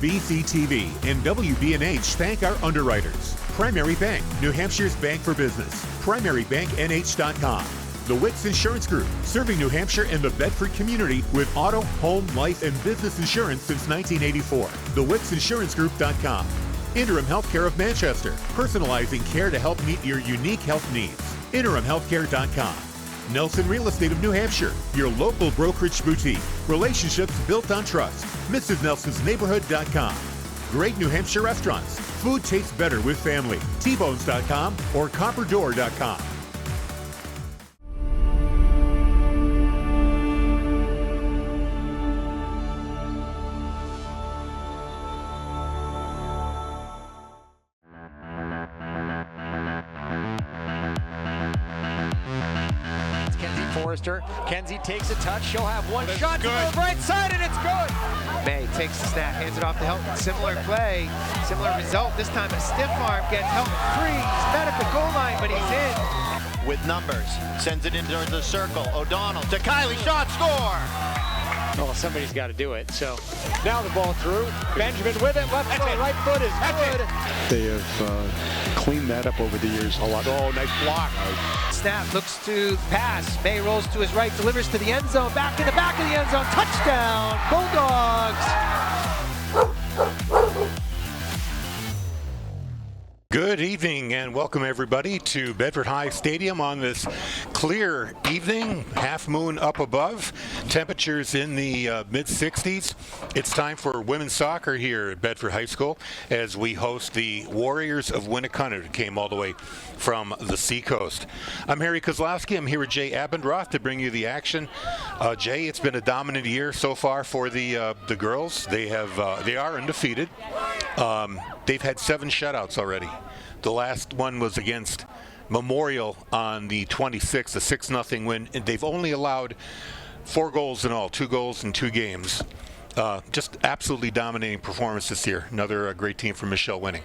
VCTV and WBNH thank our underwriters. Primary Bank, New Hampshire's bank for business. PrimaryBankNH.com. The Wicks Insurance Group, serving New Hampshire and the Bedford community with auto, home, life, and business insurance since 1984. TheWicksInsuranceGroup.com. Interim Healthcare of Manchester, personalizing care to help meet your unique health needs. InterimHealthcare.com. Nelson Real Estate of New Hampshire, your local brokerage boutique. Relationships built on trust. MrsNelsonsNeighborhood.com. Great New Hampshire restaurants. Food tastes better with family. Tbones.com or Copperdoor.com. Kenzie takes a touch. She'll have one shot to the right side, and it's good. May takes the snap, hands it off to Helton. Similar play, similar result. This time a stiff arm gets Helton free. He's met at the goal line, but he's in. With numbers, sends it into the circle. O'Donnell to Kylie, shot, score. Oh, somebody's got to do it. So now the ball through. Benjamin with it. Left foot, right foot is good. They have cleaned that up over the years a lot. Oh, nice block. Snap, looks to pass. May rolls to his right, delivers to the end zone. Back in the back of the end zone. Touchdown, Bulldogs. Good evening and welcome everybody to Bedford High Stadium on this clear evening, half moon up above, temperatures in the mid-60s. It's time for women's soccer here at Bedford High School as we host the Warriors of Winnacunnet, who came all the way from the Seacoast. I'm Harry Kozlowski. I'm here with Jay Abendroth to bring you the action. Jay, it's been a dominant year so far for the girls. They are undefeated. They've had 7 shutouts already. The last one was against Memorial on the 26th, a 6-0 win. And they've only allowed 4 goals in all, 2 goals in 2 games. Just absolutely dominating performance this year. Another great team from Michelle winning.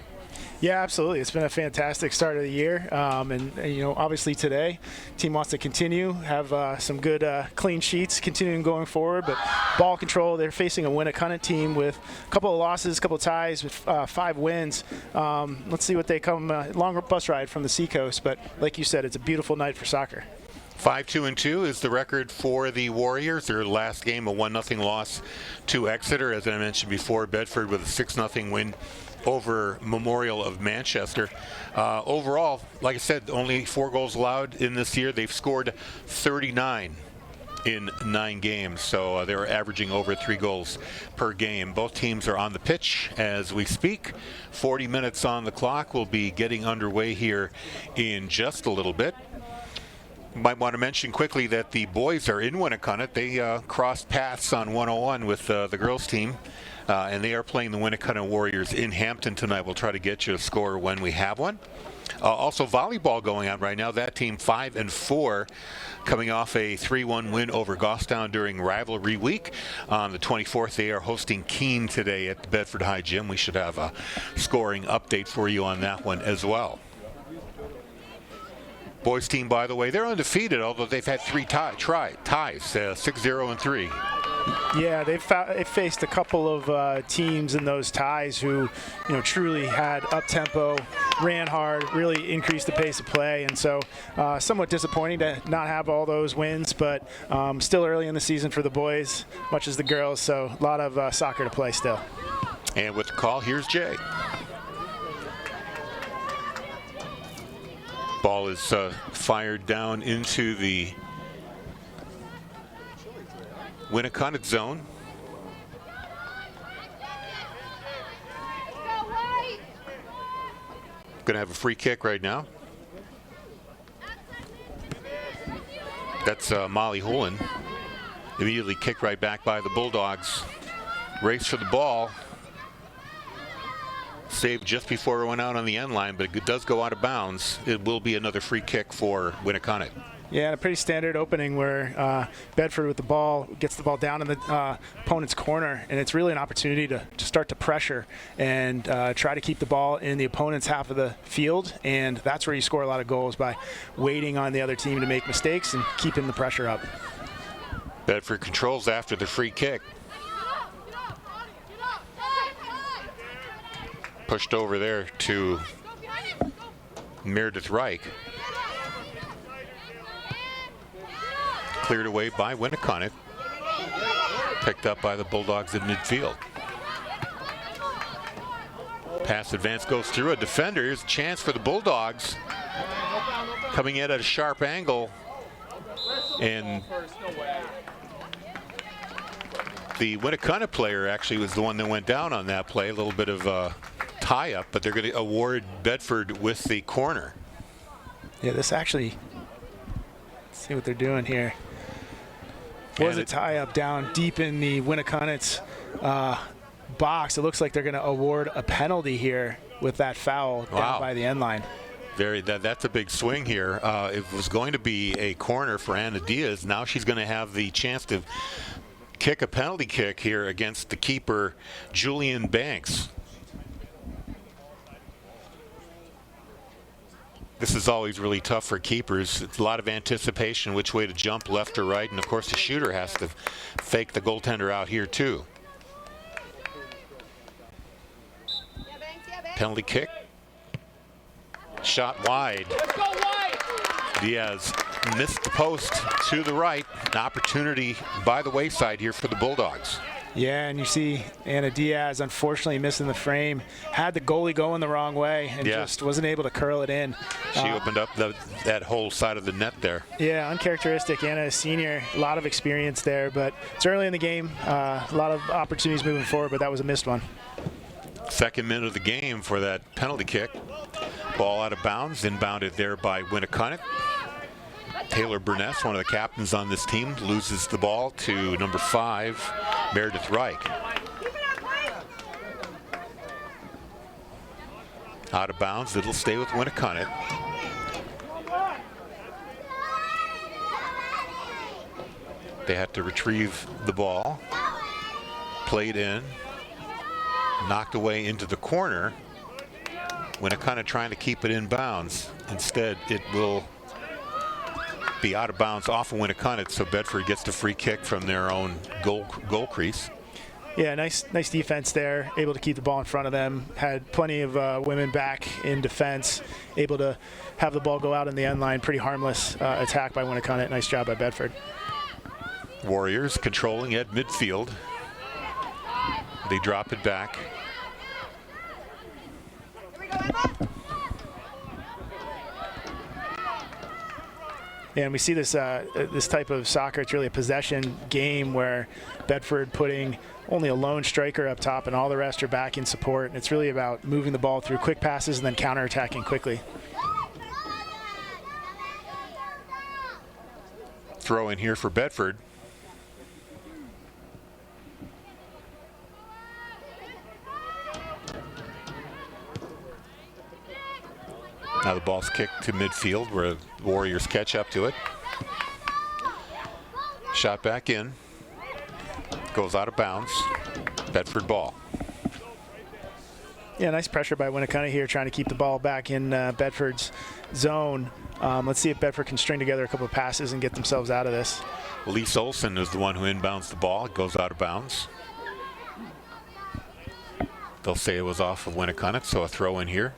Yeah, absolutely. It's been a fantastic start of the year. And you know, obviously today, team wants to continue, have some good clean sheets continuing going forward. But ball control, they're facing a Winnacunnet team with a couple of losses, a couple of ties, with 5 wins. Let's see what they come, long bus ride from the Seacoast. But like you said, it's a beautiful night for soccer. 5-2-2 is the record for the Warriors. Their last game, a 1-0 loss to Exeter. As I mentioned before, Bedford with a 6-0 win over Memorial of Manchester. Overall, like I said, only 4 goals allowed in this year. They've scored 39 in 9 games, so they're averaging over 3 goals per game. Both teams are on the pitch as we speak. 40 minutes on the clock. We'll be getting underway here in just a little bit. Might want to mention quickly that the boys are in Winnacunnet. They crossed paths on 101 with the girls team. And they are playing the Winnacunnet Warriors in Hampton tonight. We'll try to get you a score when we have one. Also volleyball going on right now. That team 5-4, coming off a 3-1 win over Goffstown during rivalry week. On the 24th, they are hosting Keene today at the Bedford High Gym. We should have a scoring update for you on that one as well. Boys team, by the way, they're undefeated, although they've had 3 ties, 6-0-3. Yeah, they've faced a couple of teams in those ties who, you know, truly had up-tempo, ran hard, really increased the pace of play, and so somewhat disappointing to not have all those wins, but still early in the season for the boys, much as the girls, so a lot of soccer to play still. And with the call, here's Jay. Ball is fired down into the Winnacunnet zone. Going to have a free kick right now. That's Molly Hoolen. Immediately kicked right back by the Bulldogs. Race for the ball. Saved just before it went out on the end line, but it does go out of bounds. It will be another free kick for Winnacunnet. Yeah, and a pretty standard opening where Bedford with the ball gets the ball down in the opponent's corner, and it's really an opportunity to start to pressure and try to keep the ball in the opponent's half of the field, and that's where you score a lot of goals, by waiting on the other team to make mistakes and keeping the pressure up. Bedford controls after the free kick. Pushed over there to Meredith Reich. Cleared away by Winnacunnet. Picked up by the Bulldogs at midfield. Pass advance goes through a defender. Here's a chance for the Bulldogs. Coming in at a sharp angle. And the Winnacunnet player actually was the one that went down on that play. A little bit of a tie-up, but they're going to award Bedford with the corner. Yeah, this actually, let's see what they're doing here. Was a tie-up down deep in the Winnacunnet's box. It looks like they're going to award a penalty here with that foul down by the end line. That's a big swing here. It was going to be a corner for Anna Diaz. Now she's going to have the chance to kick a penalty kick here against the keeper, Julian Banks. This is always really tough for keepers. It's a lot of anticipation which way to jump, left or right, and of course the shooter has to fake the goaltender out here too. Penalty kick. Shot wide. Diaz missed the post to the right. An opportunity by the wayside here for the Bulldogs. Yeah, and you see Anna Diaz unfortunately missing the frame. Had the goalie going the wrong way and just wasn't able to curl it in. She opened up that whole side of the net there. Yeah, uncharacteristic. Anna is senior, a lot of experience there, but it's early in the game. A lot of opportunities moving forward, but that was a missed one. Second minute of the game for that penalty kick. Ball out of bounds, inbounded there by Winnacunnet. Taylor Burness, one of the captains on this team, loses the ball to number 5, Meredith Reich. Out of bounds, it'll stay with Winnacunnet. They had to retrieve the ball. Played in. Knocked away into the corner. Winnacunnet trying to keep it in bounds. Instead, it will be out of bounds off of Winnacunnet, so Bedford gets the free kick from their own goal crease. Yeah, nice defense there. Able to keep the ball in front of them. Had plenty of women back in defense. Able to have the ball go out in the end line. Pretty harmless attack by Winnacunnet. Nice job by Bedford. Warriors controlling at midfield. They drop it back. And we see this this type of soccer. It's really a possession game where Bedford putting only a lone striker up top and all the rest are back in support. And it's really about moving the ball through quick passes and then counterattacking quickly. Throw in here for Bedford. Now the ball's kicked to midfield where the Warriors catch up to it. Shot back in. Goes out of bounds. Bedford ball. Yeah, nice pressure by Winnacunnet here, trying to keep the ball back in Bedford's zone. Let's see if Bedford can string together a couple of passes and get themselves out of this. Elise Olsen is the one who inbounds the ball. It goes out of bounds. They'll say it was off of Winnacunnet, so a throw in here.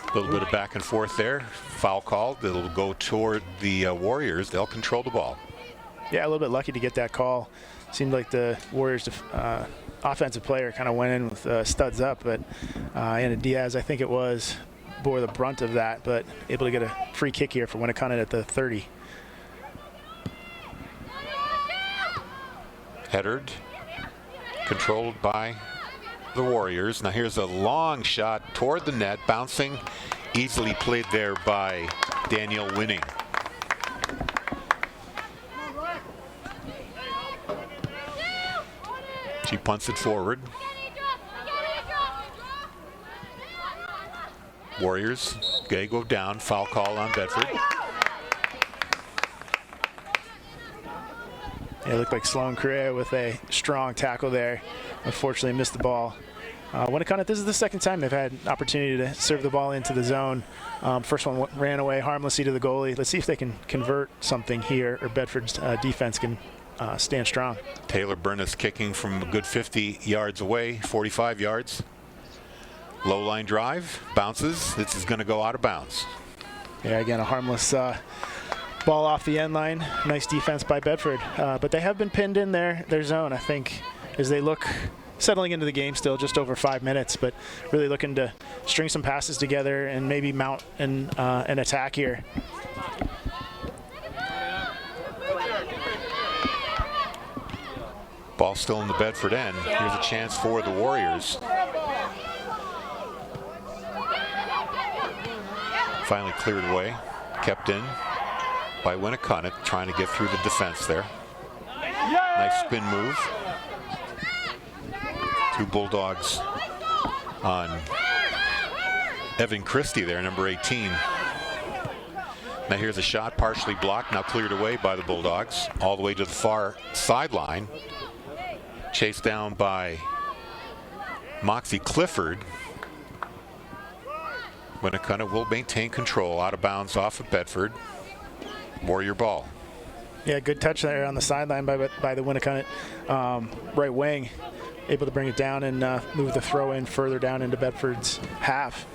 A little bit of back and forth there. Foul called. It'll go toward the Warriors. They'll control the ball. Yeah, a little bit lucky to get that call. Seemed like the Warriors' offensive player kind of went in with studs up, but Anna Diaz, I think it was, bore the brunt of that, but able to get a free kick here for Winnacunnet at the 30. Headed, controlled by the Warriors. Now here's a long shot toward the net, bouncing, easily played there by Danielle Winning. She punts it forward. Warriors, they go down, foul call on Bedford. It looked like Sloan Correa with a strong tackle there. Unfortunately missed the ball. Winnacunnet, this is the second time they've had an opportunity to serve the ball into the zone. First one ran away harmlessly to the goalie. Let's see if they can convert something here, or Bedford's defense can stand strong. Taylor Burness kicking from a good 50 yards away, 45 yards. Low line drive, bounces. This is going to go out of bounds. Yeah, again, a harmless ball off the end line. Nice defense by Bedford. But they have been pinned in their zone, I think, as they look settling into the game still, just over 5 minutes, but really looking to string some passes together and maybe mount an attack here. Ball still in the Bedford end. Here's a chance for the Warriors. Finally cleared away, kept in by Winnacunnet, trying to get through the defense there. Nice spin move. Two Bulldogs on Evan Christie there, number 18. Now here's a shot, partially blocked, now cleared away by the Bulldogs, all the way to the far sideline. Chased down by Moxie Clifford. Winnacunnet will maintain control, out of bounds off of Bedford. Warrior ball. Yeah, good touch there on the sideline by the Winnacunnet right wing. Able to bring it down and move the throw in further down into Bedford's half.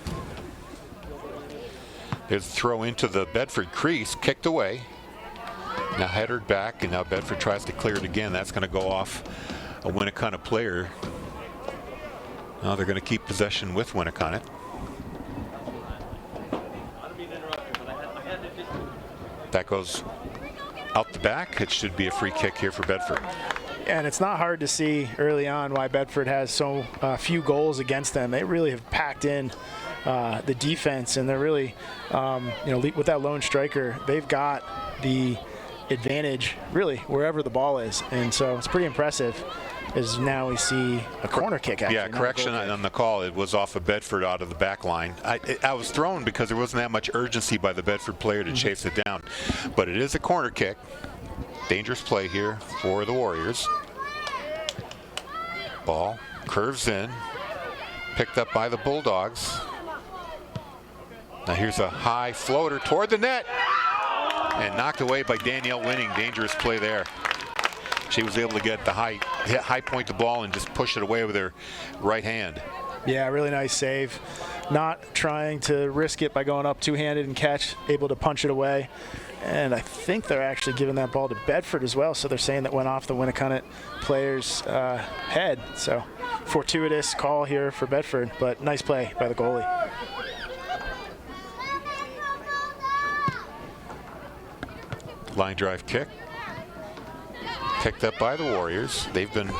There's a throw into the Bedford crease, kicked away. Now headed back, and now Bedford tries to clear it again. That's going to go off a Winnacunnet player. Now they're going to keep possession with Winnacunnet. That goes out the back. It should be a free kick here for Bedford. And it's not hard to see early on why Bedford has so few goals against them. They really have packed in the defense, and they're really, with that lone striker, they've got the advantage really wherever the ball is. And so it's pretty impressive as now we see a corner kick. Actually, yeah, correction on the call. It was off of Bedford out of the back line. I was thrown because there wasn't that much urgency by the Bedford player to chase it down. But it is a corner kick. Dangerous play here for the Warriors. Ball curves in, picked up by the Bulldogs. Now here's a high floater toward the net, and knocked away by Danielle Winning. Dangerous play there. She was able to get the high point the ball and just push it away with her right hand. Yeah, really nice save. Not trying to risk it by going up two-handed and catch, able to punch it away. And I think they're actually giving that ball to Bedford as well, so they're saying that went off the Winnacunnet player's head. So fortuitous call here for Bedford, but nice play by the goalie. Line drive kick. Picked up by the Warriors. They've been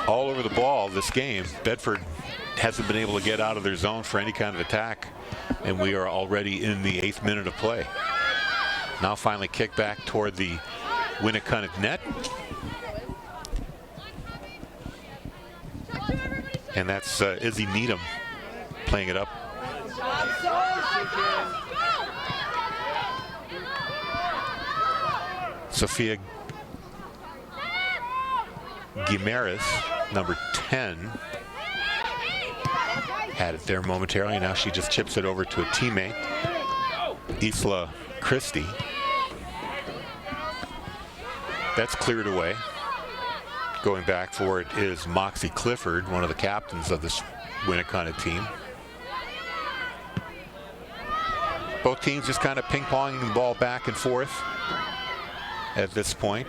all over the ball this game. Bedford hasn't been able to get out of their zone for any kind of attack, and we are already in the 8th minute of play. Now finally kicked back toward the Winnacunnet net. And that's Izzy Needham playing it up. Sophia Guimares, number 10, had it there momentarily. Now she just chips it over to a teammate, Isla Christie. That's cleared away. Going back for it is Moxie Clifford, one of the captains of this Winnacunnet team. Both teams just kind of ping-ponging the ball back and forth at this point.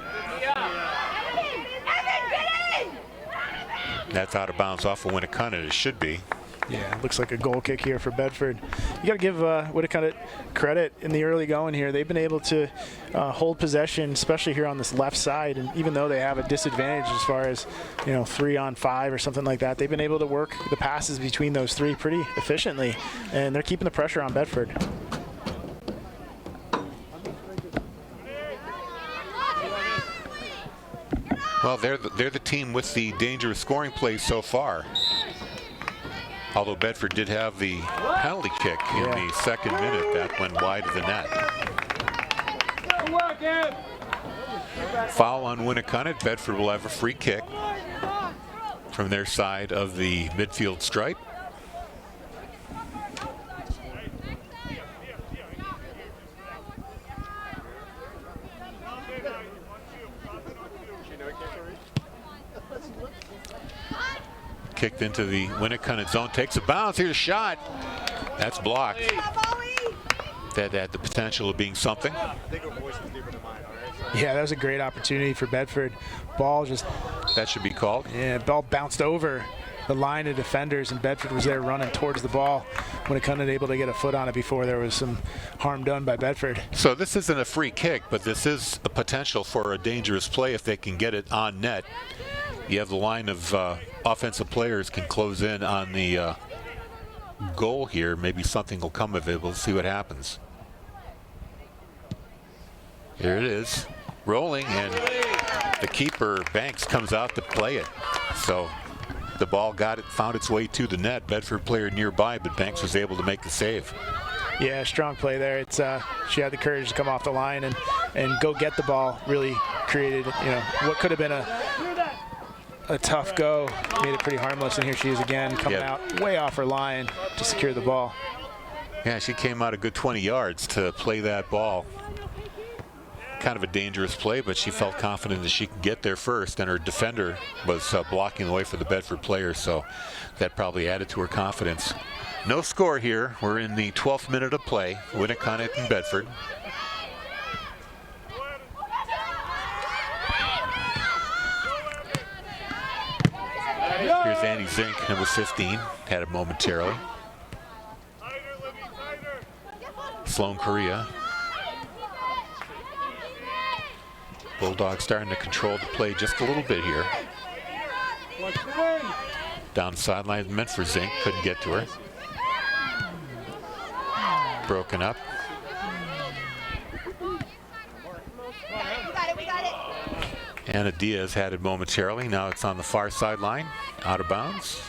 That's out of bounds off of Winnacunnet. It should be. Yeah, looks like a goal kick here for Bedford. You got to give Winnacunnet credit in the early going here. They've been able to hold possession, especially here on this left side. And even though they have a disadvantage as far as 3-on-5 or something like that, they've been able to work the passes between those three pretty efficiently, and they're keeping the pressure on Bedford. Well, they're the team with the dangerous scoring plays so far. Although Bedford did have the penalty kick in the 2nd minute. That went wide of the net. Foul on Winnacunnet. Bedford will have a free kick. from their side of the midfield stripe. Kicked into the Winnacunnet zone, takes a bounce, here's a shot. That's blocked. That had the potential of being something. Yeah, that was a great opportunity for Bedford. Ball just... That should be called. Yeah, ball bounced over the line of defenders, and Bedford was there running towards the ball. Winnacunnet able to get a foot on it before there was some harm done by Bedford. So this isn't a free kick, but this is a potential for a dangerous play if they can get it on net. You have the line of offensive players can close in on the goal here. Maybe something will come of it. We'll see what happens. Here it is, rolling, and the keeper, Banks, comes out to play it. So the ball found its way to the net. Bedford player nearby, but Banks was able to make the save. Yeah, strong play there. It's she had the courage to come off the line and go get the ball. Really created, what could have been a tough go. Made it pretty harmless, and here she is again, coming out way off her line to secure the ball. Yeah, she came out a good 20 yards to play that ball. Kind of a dangerous play, but she felt confident that she could get there first, and her defender was blocking the way for the Bedford player, so that probably added to her confidence. No score here. We're in the 12th minute of play. Winnacunnet and Bedford. Here's Annie Zink, number 15, had it momentarily. Sloan Korea. Bulldogs starting to control the play just a little bit here. Down the sideline, meant for Zink, couldn't get to her. Broken up. Anna Diaz had it momentarily. Now it's on the far sideline, out of bounds.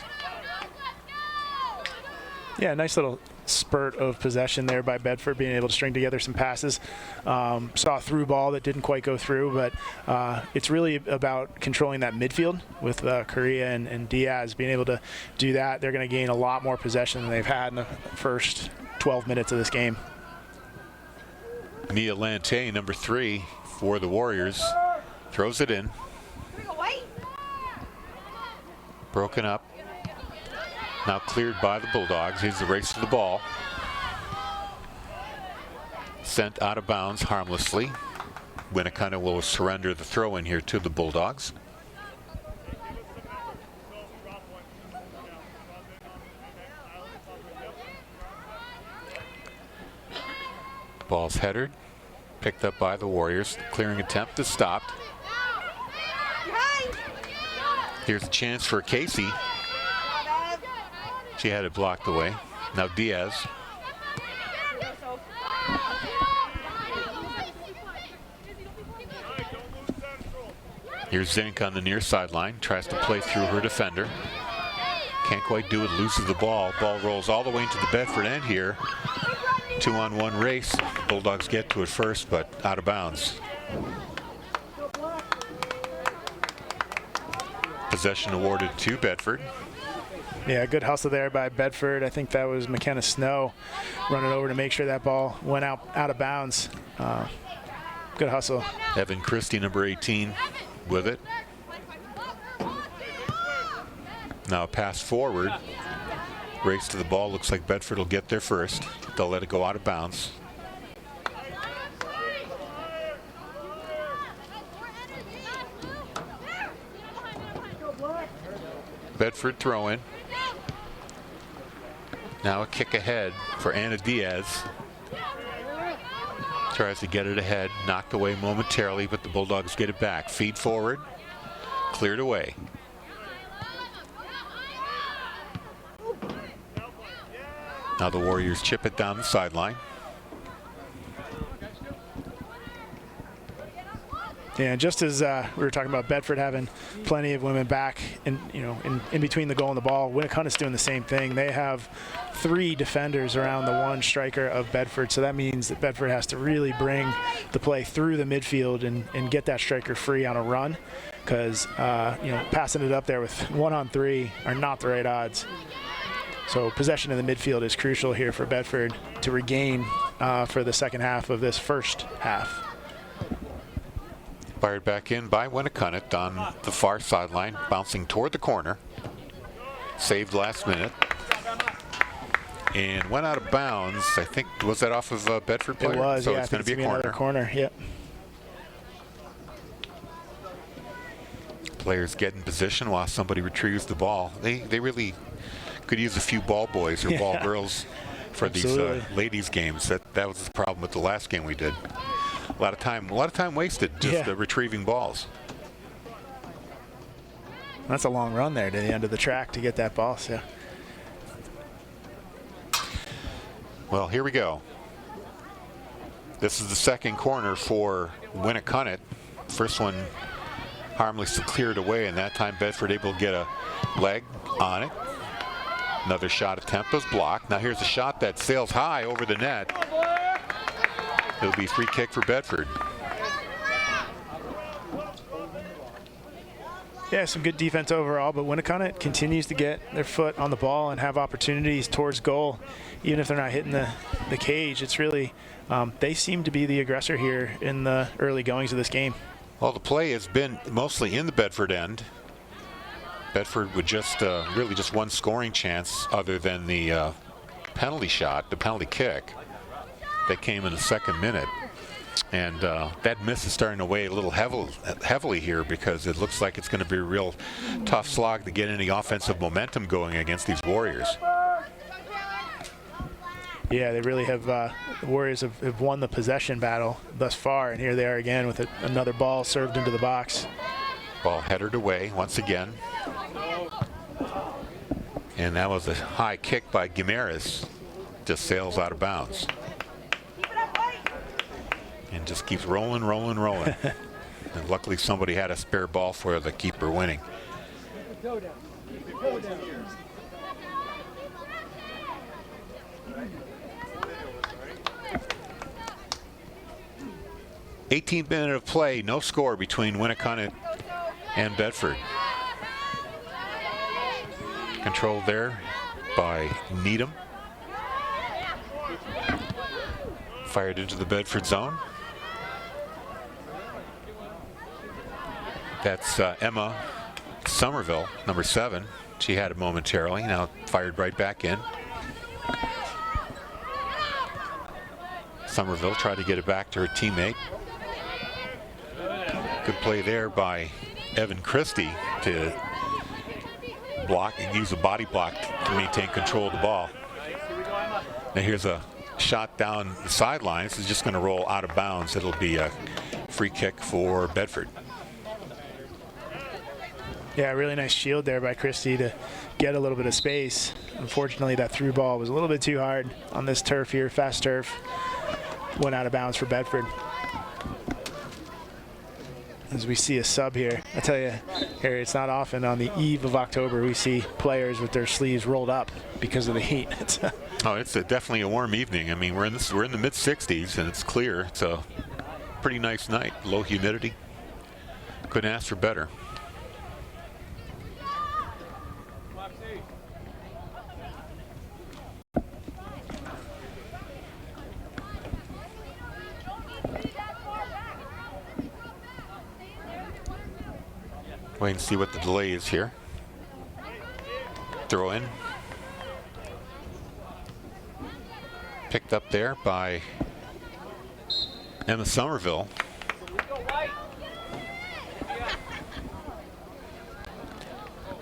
Yeah, nice little spurt of possession there by Bedford, being able to string together some passes. Saw a through ball that didn't quite go through, but it's really about controlling that midfield with Korea and Diaz being able to do that. They're going to gain a lot more possession than they've had in the first 12 minutes of this game. Mia Lante, number 3 for the Warriors, throws it in. Broken up. Now cleared by the Bulldogs. Here's the race to the ball. Sent out of bounds harmlessly. Winnacunnet will surrender the throw in here to the Bulldogs. Ball's headed, picked up by the Warriors. Clearing attempt is stopped. Here's a chance for Casey. She had it blocked away. Now Diaz. Here's Zink on the near sideline. Tries to play through her defender. Can't quite do it. Loses the ball. Ball rolls all the way into the Bedford end here. 2-on-1 race. Bulldogs get to it first, but out of bounds. Possession awarded to Bedford. Yeah, good hustle there by Bedford. I think that was McKenna Snow running over to make sure that ball went out of bounds. Good hustle. Evan Christie, number 18, with it. Now a pass forward. Race to the ball. Looks like Bedford will get there first. They'll let it go out of bounds. Bedford throw in. Now a kick ahead for Anna Diaz. Tries to get it ahead, knocked away momentarily, but the Bulldogs get it back. Feed forward, cleared away. Now the Warriors chip it down the sideline. Yeah, just as we were talking about Bedford having plenty of women back in between the goal and the ball, Winnacunnet's doing the same thing. They have 3 defenders around the 1 striker of Bedford, so that means that Bedford has to really bring the play through the midfield and get that striker free on a run, because passing it up there with 1-on-3 are not the right odds. So possession in the midfield is crucial here for Bedford to regain for the second half of this first half. Fired back in by Winnacunnet on the far sideline, bouncing toward the corner. Saved last minute. And went out of bounds. I think, was that off of a Bedford player? It was, so yeah. it's going to be a corner. Another corner, yep. Players get in position while somebody retrieves the ball. They really could use a few ball boys or ball girls for these ladies games. That was the problem with the last game we did. A lot of time wasted just retrieving balls. That's a long run there to the end of the track to get that ball. So. Well, here we go. This is the second corner for Winnacunnet. First one harmlessly cleared away, and that time Bedford able to get a leg on it. Another shot attempt was blocked. Now here's a shot that sails high over the net. It'll be free kick for Bedford. Yeah, some good defense overall, but Winnacunnet continues to get their foot on the ball and have opportunities towards goal, even if they're not hitting the cage. It's really, they seem to be the aggressor here in the early goings of this game. Well, the play has been mostly in the Bedford end. Bedford with just really just one scoring chance other than the penalty shot, the penalty kick that came in the second minute. And that miss is starting to weigh a little heavily here, because it looks like it's going to be a real tough slog to get any offensive momentum going against these Warriors. Yeah, they really have, the Warriors have won the possession battle thus far, and here they are again with another ball served into the box. Ball headed away once again. And that was a high kick by Gimeres. Just sails out of bounds. And just keeps rolling. And luckily somebody had a spare ball for the keeper winning. Go down. 18th minute of play, no score between Winnacunnet and Bedford. Controlled there by Needham. Fired into the Bedford zone. That's Emma Somerville, number 7. She had it momentarily, now fired right back in. Somerville tried to get it back to her teammate. Good play there by Evan Christie to block and use a body block to maintain control of the ball. Now here's a shot down the sideline. This is just going to roll out of bounds. It'll be a free kick for Bedford. Yeah, really nice shield there by Christie to get a little bit of space. Unfortunately, that through ball was a little bit too hard on this turf here, fast turf. Went out of bounds for Bedford. As we see a sub here. I tell you, Harry, it's not often on the eve of October we see players with their sleeves rolled up because of the heat. It's definitely a warm evening. I mean, we're in the mid 60s and it's clear. It's a pretty nice night. Low humidity. Couldn't ask for better. Wait and see what the delay is here. Throw in. Picked up there by Emma Somerville.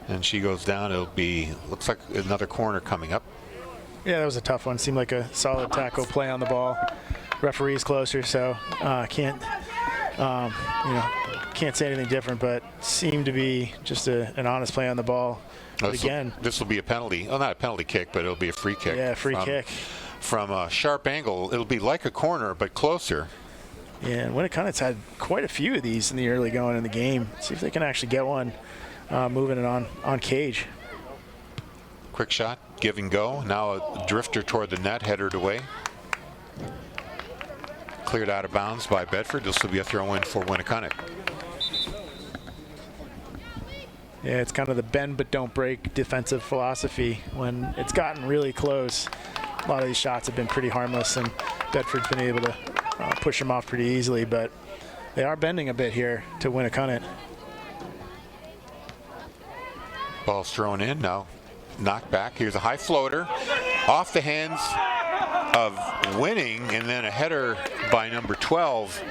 And she goes down. It'll be, looks like another corner coming up. Yeah, that was a tough one. Seemed like a solid tackle play on the ball. Referee's closer, so can't say anything different, but seemed to be just an honest play on the ball. But again, this will be a penalty. Well, not a penalty kick, but it'll be a free kick. Yeah, free kick. From a sharp angle, it'll be like a corner, but closer. Yeah, and Winnacunnet's had quite a few of these in the early going in the game. See if they can actually get one moving it on cage. Quick shot, give and go. Now a drifter toward the net, headed away. Cleared out of bounds by Bedford. This will be a throw-in for Winnacunnet. Yeah, it's kind of the bend but don't break defensive philosophy. When it's gotten really close, a lot of these shots have been pretty harmless, and Bedford's been able to push them off pretty easily, but they are bending a bit here to Winnacunnet. Ball's thrown in now. Knocked back. Here's a high floater off the hands of Winning, and then a header by number 12.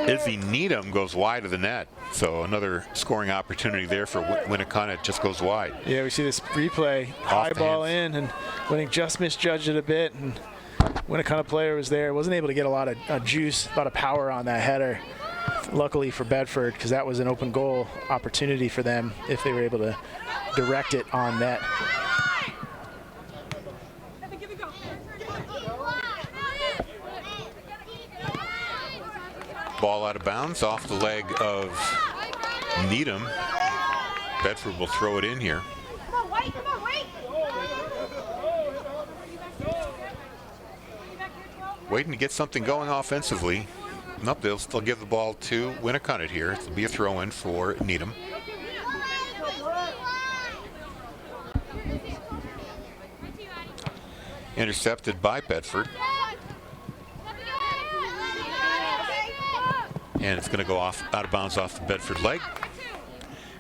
Izzy Needham goes wide of the net. So another scoring opportunity there for Winnacunnet, just goes wide. Yeah, we see this replay. High ball in, and Winning just misjudged it a bit, and Winnacunnet player was there. Wasn't able to get a lot of juice, a lot of power on that header. Luckily for Bedford, because that was an open goal opportunity for them if they were able to direct it on net. Ball out of bounds off the leg of Needham. Bedford will throw it in here. Waiting to get something going offensively. Nope, they'll still give the ball to Winnacunnet here. It'll be a throw-in for Needham. Intercepted by Bedford. And it's going to go off out of bounds off the Bedford leg.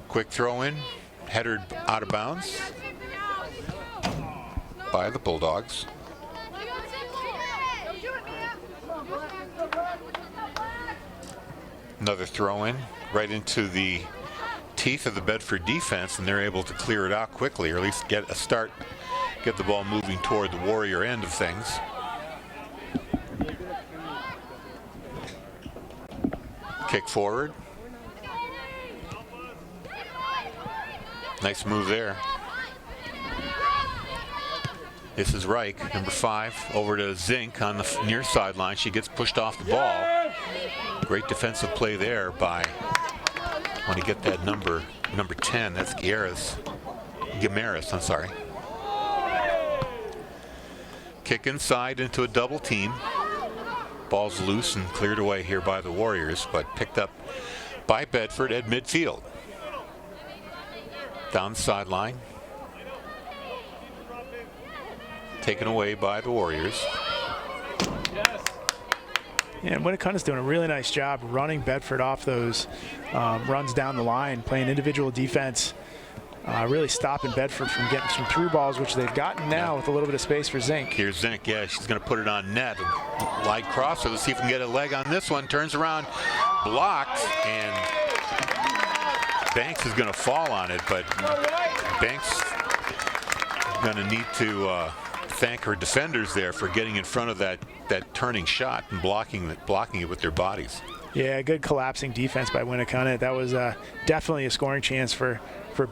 Quick throw in, headed out of bounds by the Bulldogs. Another throw in right into the teeth of the Bedford defense, and they're able to clear it out quickly, or at least get a start, get the ball moving toward the Warrior end of things. Kick forward. Nice move there. This is Reich, number 5, over to Zink on the near sideline. She gets pushed off the ball. Great defensive play there by, want to get that number 10, that's Gimaris, I'm sorry. Kick inside into a double team. Ball's loose and cleared away here by the Warriors, but picked up by Bedford at midfield. Down the sideline. Taken away by the Warriors. Yeah, and Winnacunnet's doing a really nice job running Bedford off those runs down the line, playing individual defense, really stopping Bedford from getting some through balls, which they've gotten now with a little bit of space for Zink. Here's Zink, yeah, she's going to put it on net. Light crosser, let's see if we can get a leg on this one. Turns around, blocked, and Banks is going to fall on it, but Banks is going to need to thank her defenders there for getting in front of that turning shot and blocking it with their bodies. Yeah, good collapsing defense by Winnacunnet. That was definitely a scoring chance for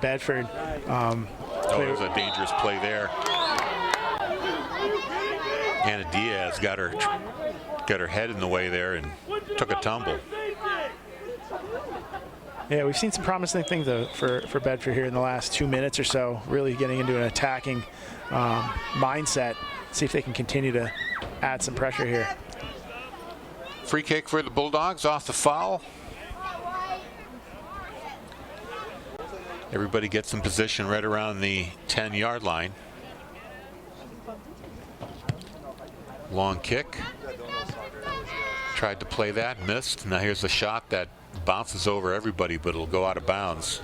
Bedford. It was a dangerous play there. Anna Diaz got her head in the way there and took a tumble. Yeah, we've seen some promising things though for Bedford here in the last 2 minutes or so, really getting into an attacking mindset. See if they can continue to add some pressure here. Free kick for the Bulldogs off the foul. Everybody gets in position right around the 10-yard line. Long kick. Tried to play that, missed. Now here's a shot that bounces over everybody, but it'll go out of bounds.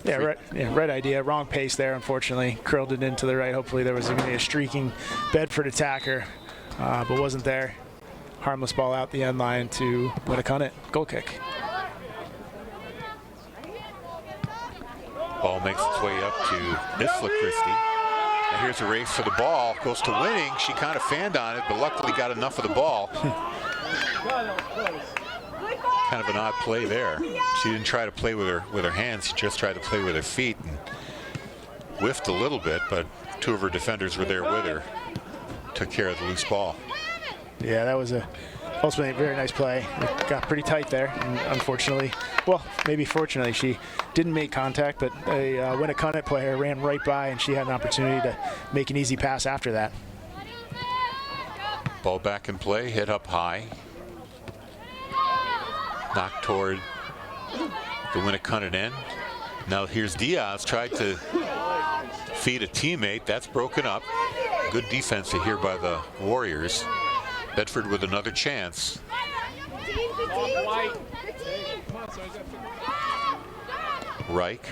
Yeah, right idea. Wrong pace there, unfortunately. Curled it into the right. Hopefully there was going to be a streaking Bedford attacker, but wasn't there. Harmless ball out the end line to Winnacunnet. Goal kick. Ball makes its way up to Isla Christie. And here's a race for the ball. Goes to Winning. She kind of fanned on it, but luckily got enough of the ball. Kind of an odd play there. She didn't try to play with her hands. She just tried to play with her feet and whiffed a little bit, but two of her defenders were there with her. Took care of the loose ball. Yeah, that was ultimately a very nice play. It got pretty tight there, and unfortunately, well, maybe fortunately, she didn't make contact, but a Winnacunnet player ran right by, and she had an opportunity to make an easy pass after that. Ball back in play, hit up high. Knocked toward the Winnacunnet end. Now here's Diaz, tried to feed a teammate. That's broken up. Good defense here by the Warriors. Bedford with another chance. Reich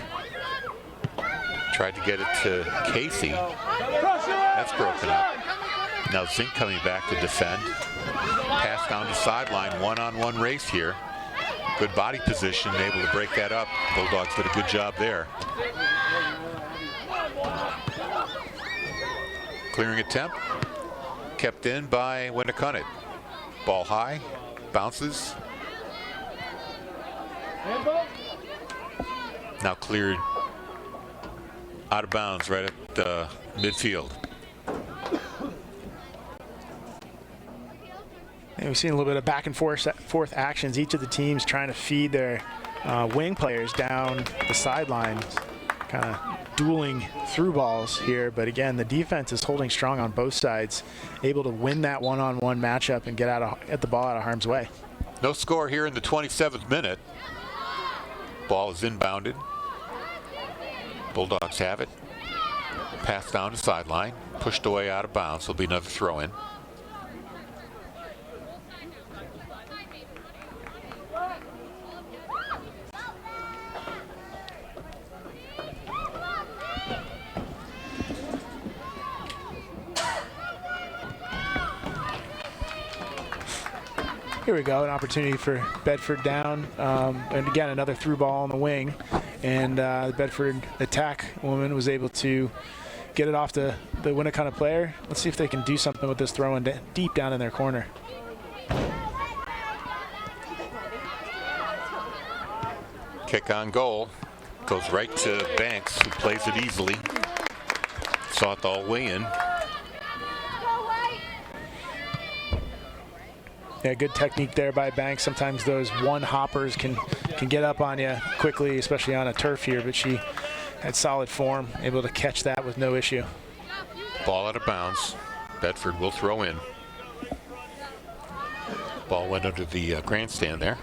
tried to get it to Casey. That's broken up. Now Zink coming back to defend. Pass down the sideline, one-on-one race here. Good body position, able to break that up. Bulldogs did a good job there. Clearing attempt, kept in by Winnacunnet. Ball high, bounces. Now cleared out of bounds right at midfield. And we've seen a little bit of back and forth actions. Each of the teams trying to feed their wing players down the sidelines, kind of dueling through balls here. But again, the defense is holding strong on both sides, able to win that one-on-one matchup and get the ball out of harm's way. No score here in the 27th minute. Ball is inbounded. Bulldogs have it. Pass down the sideline, pushed away out of bounds. There'll be another throw in. Here we go, an opportunity for Bedford down. And again, another through ball on the wing. And the Bedford attack woman was able to get it off the Winnacunnet player. Let's see if they can do something with this throw in deep down in their corner. Kick on goal. Goes right to Banks, who plays it easily. Saw it all the way in. Yeah, good technique there by Banks. Sometimes those one hoppers can get up on you quickly, especially on a turf here, but she had solid form, able to catch that with no issue. Ball out of bounds. Bedford will throw in. Ball went under the grandstand there.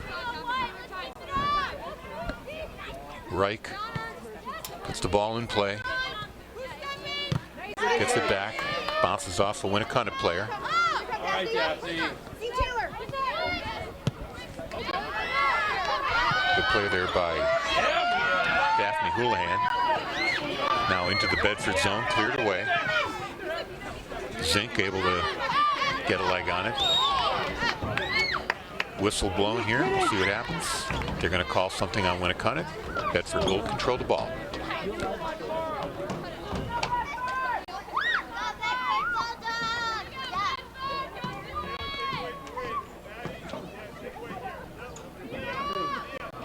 Reich puts the ball in play. Gets it back. Bounces off a Winnacunnet player. Good play there by Daphne Houlihan. Now into the Bedford zone, cleared away. Zink able to get a leg on it. Whistle blown here. We'll see what happens. They're going to call something on Winnacunnet. Bedford will control the ball.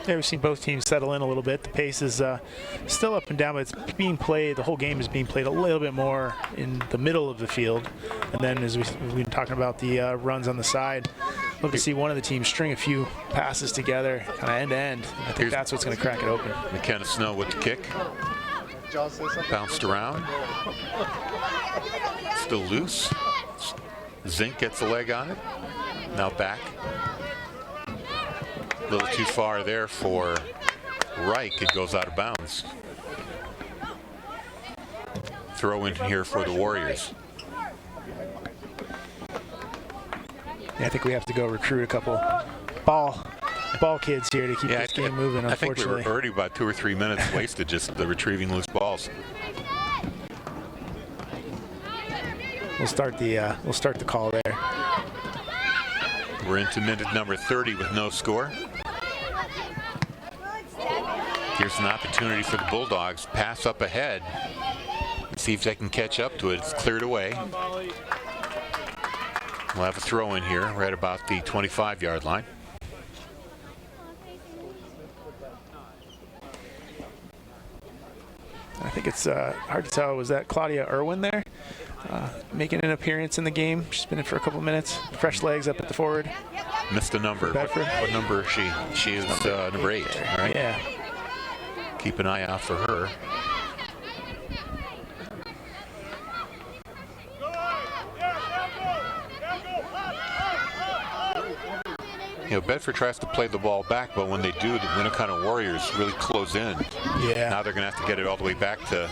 Yeah, we've seen both teams settle in a little bit. The pace is still up and down, but it's being played. The whole game is being played a little bit more in the middle of the field. And then, as we've been talking about the runs on the side, love to see one of the teams string a few passes together, kind of end to end. I think that's what's going to crack it open. McKenna Snow with the kick. Bounced around. Still loose. Zink gets a leg on it. Now back. A little too far there for Reich. It goes out of bounds. Throw in here for the Warriors. Yeah, I think we have to go recruit a couple ball kids here to keep this game moving, unfortunately. I think we were already about 2 or 3 minutes wasted just the retrieving loose balls. We'll start the call there. We're into minute number 30 with no score. Here's an opportunity for the Bulldogs. Pass up ahead. See if they can catch up to it. It's cleared away. We'll have a throw in here right about the 25-yard line. I think it's hard to tell. Was that Claudia Irwin there? making an appearance in the game. She's been in for a couple minutes. Fresh legs up at the forward. Missed a number. What number is she? She is number 8, right? Yeah. Keep an eye out for her. You know, Bedford tries to play the ball back, but when they do, the Winnacunnet Warriors really close in. Yeah. Now they're going to have to get it all the way back to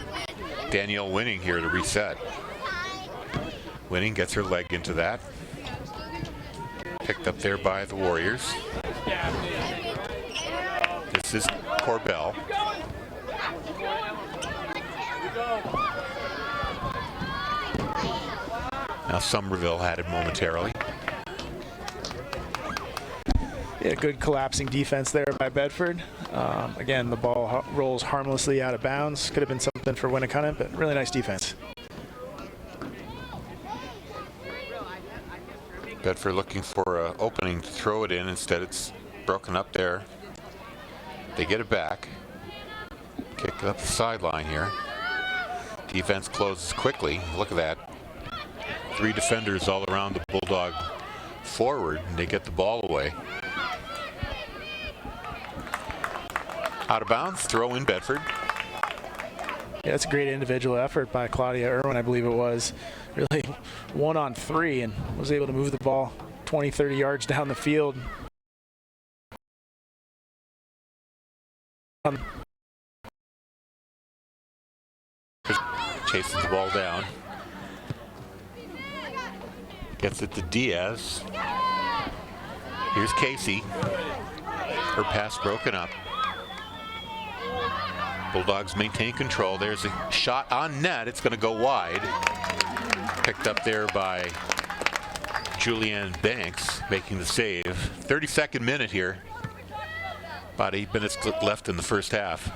Danielle Winning here to reset. Winning gets her leg into that. Picked up there by the Warriors. This is Corbell. Now Somerville had it momentarily. Yeah, good collapsing defense there by Bedford. Again, the ball rolls harmlessly out of bounds. Could have been something for Winnacunnet, but really nice defense. Bedford looking for an opening to throw it in. Instead, it's broken up there. They get it back. Kick it up the sideline here. Defense closes quickly. Look at that. 3 defenders all around the Bulldog forward, and they get the ball away. Out of bounds, throw in Bedford. Yeah, it's a great individual effort by Claudia Irwin, I believe it was. Really 1-on-3 and was able to move the ball 20, 30 yards down the field. Chases the ball down. Gets it to Diaz. Here's Casey. Her pass broken up. Bulldogs maintain control. There's a shot on net. It's going to go wide. Picked up there by Julianne Banks, making the save. 32nd minute here. About 8 minutes left in the first half.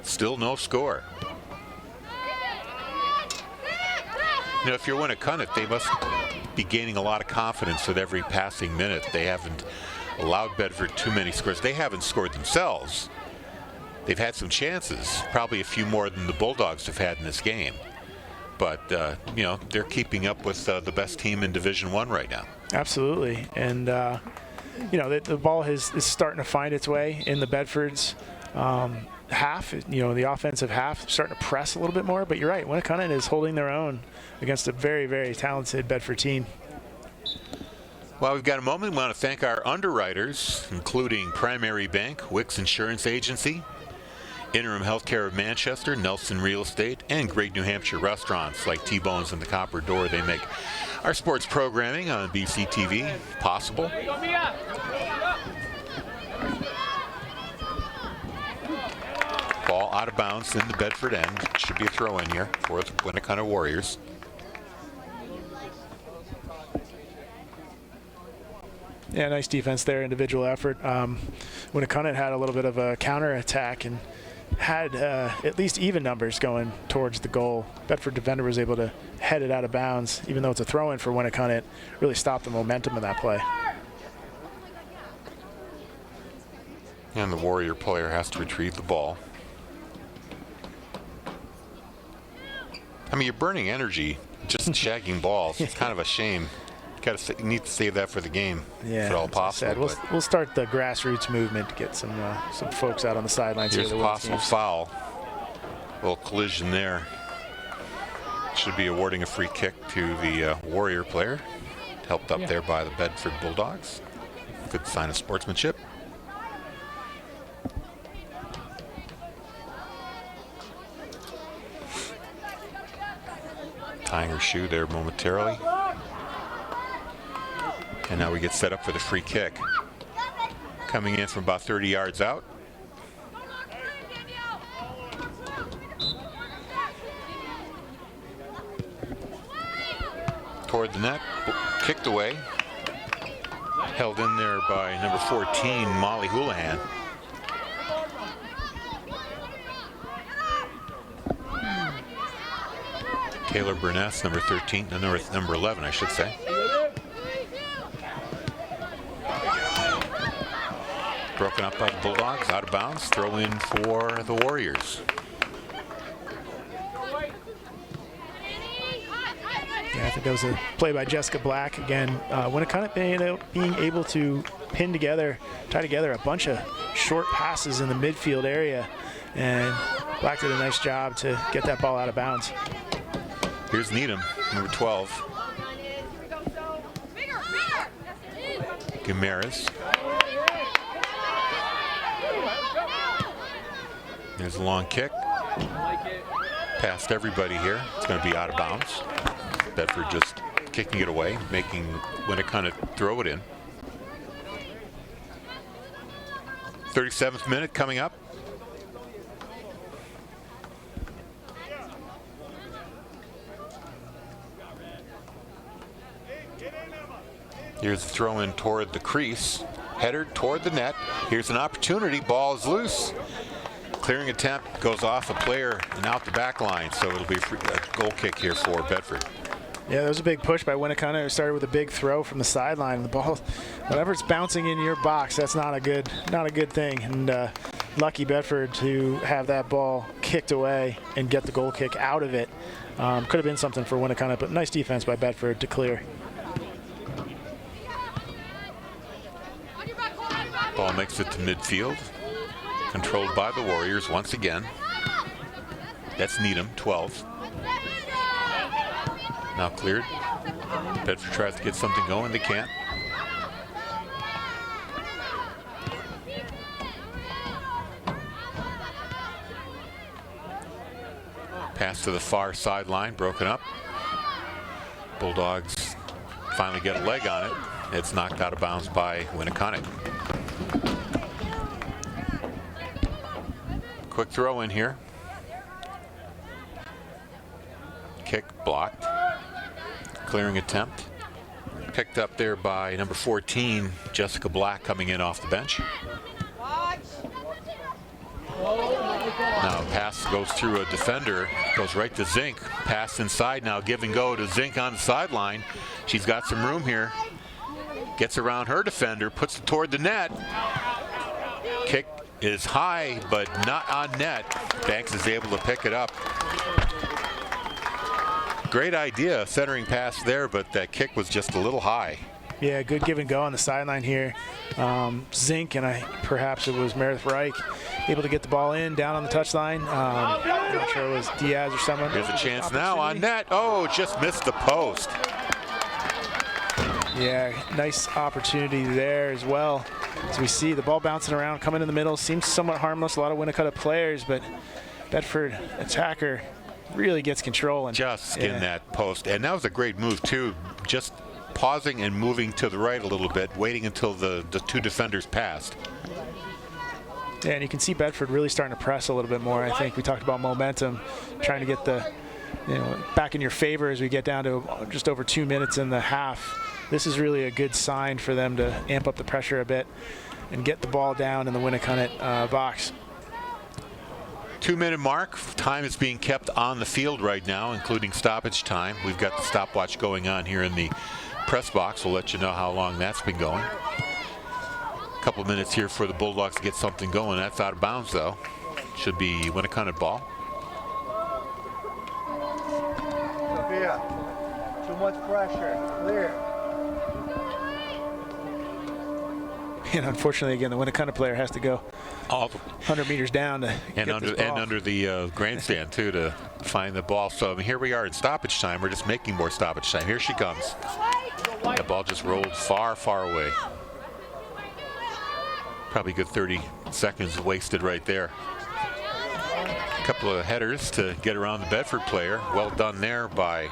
Still no score. You know, if you're Winnacunnet, they must be gaining a lot of confidence with every passing minute. They haven't allowed Bedford too many scores. They haven't scored themselves. They've had some chances, probably a few more than the Bulldogs have had in this game. But, you know, they're keeping up with the best team in Division I right now. Absolutely. And, you know, the ball is starting to find its way in the Bedford's half. You know, the offensive half, starting to press a little bit more. But you're right, Winnacunnet is holding their own against a very, very talented Bedford team. Well, we've got a moment. We want to thank our underwriters, including Primary Bank, Wicks Insurance Agency, Interim Healthcare of Manchester, Nelson Real Estate, and great New Hampshire restaurants like T-Bones and the Copper Door. They make our sports programming on BCTV possible. Ball out of bounds in the Bedford end. Should be a throw in here for the Winnacunnet Warriors. Yeah, nice defense there, individual effort. Winnacunnet had a little bit of a counter attack and had at least even numbers going towards the goal. Bedford defender was able to head it out of bounds, even though it's a throw-in for Winnacunnet. Really stopped the momentum of that play. And the Warrior player has to retrieve the ball. I mean, you're burning energy just shagging balls. It's kind of a shame. You need to save that for the game, yeah, if at all possible. We'll start the grassroots movement to get some folks out on the sidelines. Here's a possible foul. A little collision there. Should be awarding a free kick to the Warrior player. Helped up there by the Bedford Bulldogs. Good sign of sportsmanship. Tying her shoe there momentarily. And now we get set up for the free kick. Coming in from about 30 yards out. Toward the net, kicked away. Held in there by number 14, Molly Houlihan. Taylor Burness, number 13, number 11, I should say. Broken up by the Bulldogs, out of bounds, throw in for the Warriors. think that was a play by Jessica Black. Again, Winnacunnet being able to tie together a bunch of short passes in the midfield area, and Black did a nice job to get that ball out of bounds. Here's Needham, number 12. Gimeres. There's a long kick. Past everybody here. It's going to be out of bounds. Bedford just kicking it away, making Winnacunnet throw it in. 37th minute coming up. Here's the throw in toward the crease. Header toward the net. Here's an opportunity. Ball is loose. Clearing attempt goes off a player and out the back line, so it'll be a goal kick here for Bedford. Yeah, there was a big push by Winnacunnet. It started with a big throw from the sideline. The ball, whenever it's bouncing in your box, that's not a good thing. And lucky Bedford to have that ball kicked away and get the goal kick out of it. Could have been something for Winnacunnet, but nice defense by Bedford to clear. Ball makes it to midfield. Controlled by the Warriors once again. That's Needham, 12. Now cleared. Bedford tries to get something going. They can't. Pass to the far sideline, broken up. Bulldogs finally get a leg on it. It's knocked out of bounds by Winnacunnet. Quick throw in here. Kick blocked. Clearing attempt. Picked up there by number 14, Jessica Black, coming in off the bench. Now a pass goes through a defender, goes right to Zink. Pass inside now, give and go to Zink on the sideline. She's got some room here. Gets around her defender, puts it toward the net. Kick is high, but not on net. Banks is able to pick it up. Great idea, centering pass there, but that kick was just a little high. Yeah, good give and go on the sideline here. Zink and perhaps it was Meredith Reich able to get the ball in down on the touchline. I'm not sure it was Diaz or someone. Here's a chance now on net. Oh, just missed the post. Yeah, nice opportunity there as well. As we see the ball bouncing around, coming in the middle, seems somewhat harmless. A lot of Winnacunnet players, but Bedford attacker really gets control and just in that post. And that was a great move too. Just pausing and moving to the right a little bit, waiting until the two defenders passed. Yeah, and you can see Bedford really starting to press a little bit more. I think we talked about momentum, trying to get the back in your favor as we get down to just over 2 minutes in the half. This is really a good sign for them to amp up the pressure a bit and get the ball down in the Winnacunnet box. 2 minute mark. Time is being kept on the field right now, including stoppage time. We've got the stopwatch going on here in the press box. We'll let you know how long that's been going. A couple minutes here for the Bulldogs to get something going. That's out of bounds though. Should be Winnacunnet ball. Sophia, too much pressure. Clear. And unfortunately, again, the Winnacunnet player has to go 100 meters down to get this ball. And under the grandstand too to find the ball. So here we are in stoppage time. We're just making more stoppage time. Here she comes. The ball just rolled far, far away. Probably a good 30 seconds wasted right there. A couple of headers to get around the Bedford player. Well done there by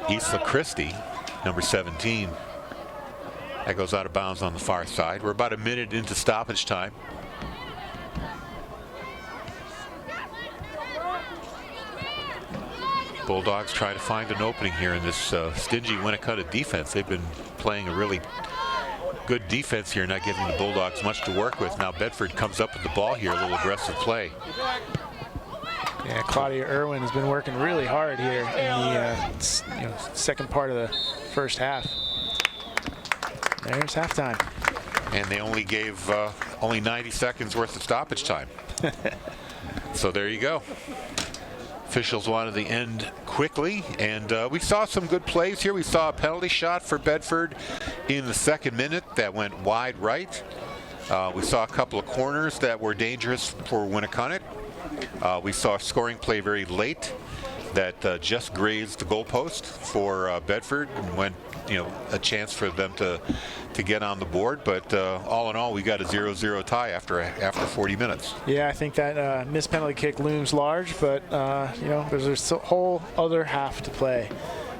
Isla Christie, number 17. That goes out of bounds on the far side. We're about a minute into stoppage time. Bulldogs try to find an opening here in this stingy Winnacunnet defense. They've been playing a really good defense here, not giving the Bulldogs much to work with. Now Bedford comes up with the ball here, a little aggressive play. Yeah, Claudia Irwin has been working really hard here in the second part of the first half. There's halftime. And they only gave only 90 seconds worth of stoppage time. So there you go. Officials wanted the end quickly, and we saw some good plays here. We saw a penalty shot for Bedford in the 2nd minute that went wide right. We saw a couple of corners that were dangerous for Winnacunnet. We saw a scoring play very late that just grazed the goalpost for Bedford and went, a chance for them to get on the board. But all in all, we got a 0-0 tie after 40 minutes. Yeah, I think that missed penalty kick looms large, but there's a whole other half to play.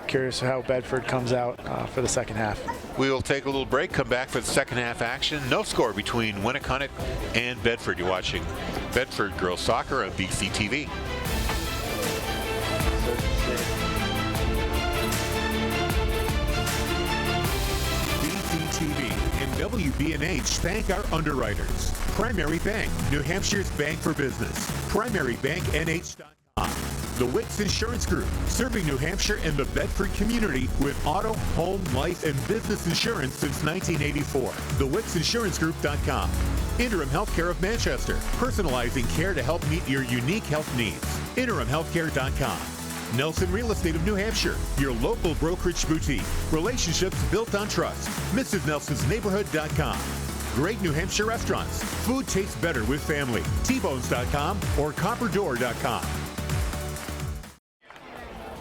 Curious how Bedford comes out for the 2nd half. We will take a little break, come back for the 2nd half action. No score between Winnacunnet and Bedford. You're watching Bedford Girls Soccer on BCTV. BCTV and WBNH thank our underwriters. Primary Bank, New Hampshire's bank for business. PrimaryBankNH.com. The Wicks Insurance Group, serving New Hampshire and the Bedford community with auto, home, life, and business insurance since 1984. TheWicksInsuranceGroup.com. Interim Healthcare of Manchester, personalizing care to help meet your unique health needs. InterimHealthcare.com. Nelson Real Estate of New Hampshire, your local brokerage boutique. Relationships built on trust. MrsNelsonsNeighborhood.com. Great New Hampshire restaurants. Food tastes better with family. Tbones.com or CopperDoor.com.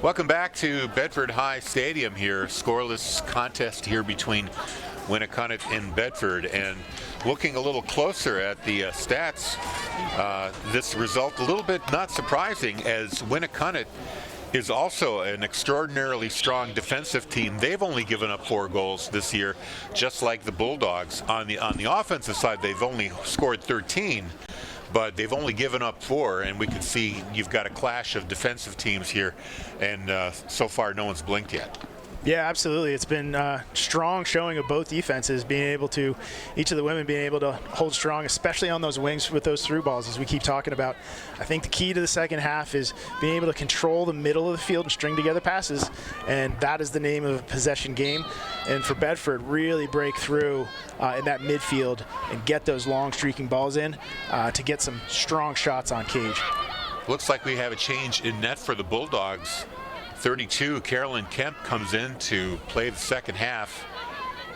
Welcome back to Bedford High Stadium here. Scoreless contest here between Winnacunnet and Bedford. And looking a little closer at the stats, this result a little bit not surprising, as Winnacunnet is also an extraordinarily strong defensive team. They've only given up 4 goals this year, just like the Bulldogs. On the offensive side, they've only scored 13. But they've only given up 4, and we can see you've got a clash of defensive teams here, and so far no one's blinked yet. Yeah, absolutely. It's been strong showing of both defenses, each of the women being able to hold strong, especially on those wings with those through balls, as we keep talking about. I think the key to the 2nd half is being able to control the middle of the field and string together passes, and that is the name of a possession game. And for Bedford, really break through in that midfield and get those long streaking balls in to get some strong shots on cage. Looks like we have a change in net for the Bulldogs. 32, Carolyn Kemp comes in to play the 2nd half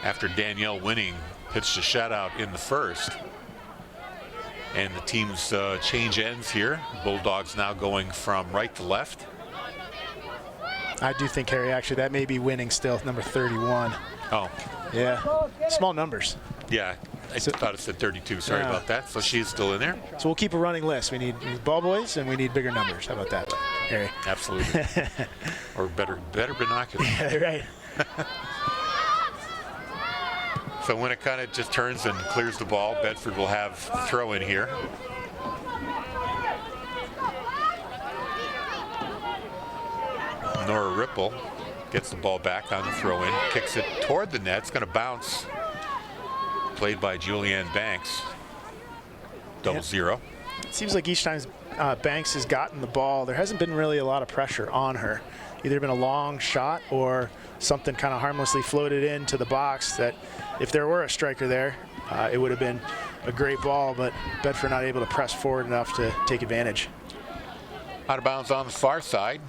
after Danielle Winning pitched a shutout in the 1st. And the teams change ends here. Bulldogs now going from right to left. I do think, Harry, actually, that may be Winning still, number 31. Oh. Yeah, small numbers. Yeah, I thought it said 32. Sorry about that. So she's still in there. So we'll keep a running list. We need ball boys and we need bigger numbers. How about that, Harry? Absolutely. Or better binoculars. Yeah, right. So Winnacunnet just turns and clears the ball. Bedford will have the throw in here. Nora Ripple gets the ball back on the throw in, kicks it toward the net. It's going to bounce. Played by Julianne Banks. 0-0. It seems like each time Banks has gotten the ball, there hasn't been really a lot of pressure on her. Either been a long shot or something kind of harmlessly floated into the box that if there were a striker there, it would have been a great ball, but Bedford not able to press forward enough to take advantage. Out of bounds on the far side.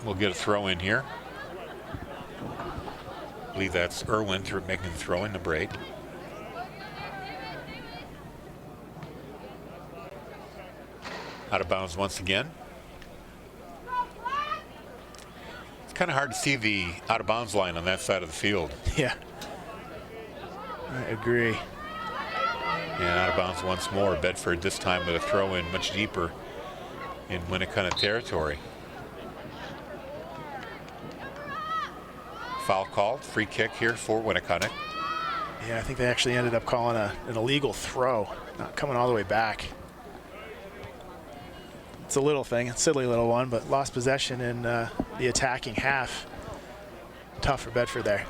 We'll get a throw in here. I believe that's Irwin making the throw in, number 8. Out of bounds once again. It's kind of hard to see the out of bounds line on that side of the field. Yeah, I agree. And out of bounds once more. Bedford this time with a throw in much deeper in Winnacunnet territory. Foul called, free kick here for Winnacunnet. Yeah, I think they actually ended up calling an illegal throw, not coming all the way back. It's a little thing, a silly little one, but lost possession in the attacking half. Tough for Bedford there.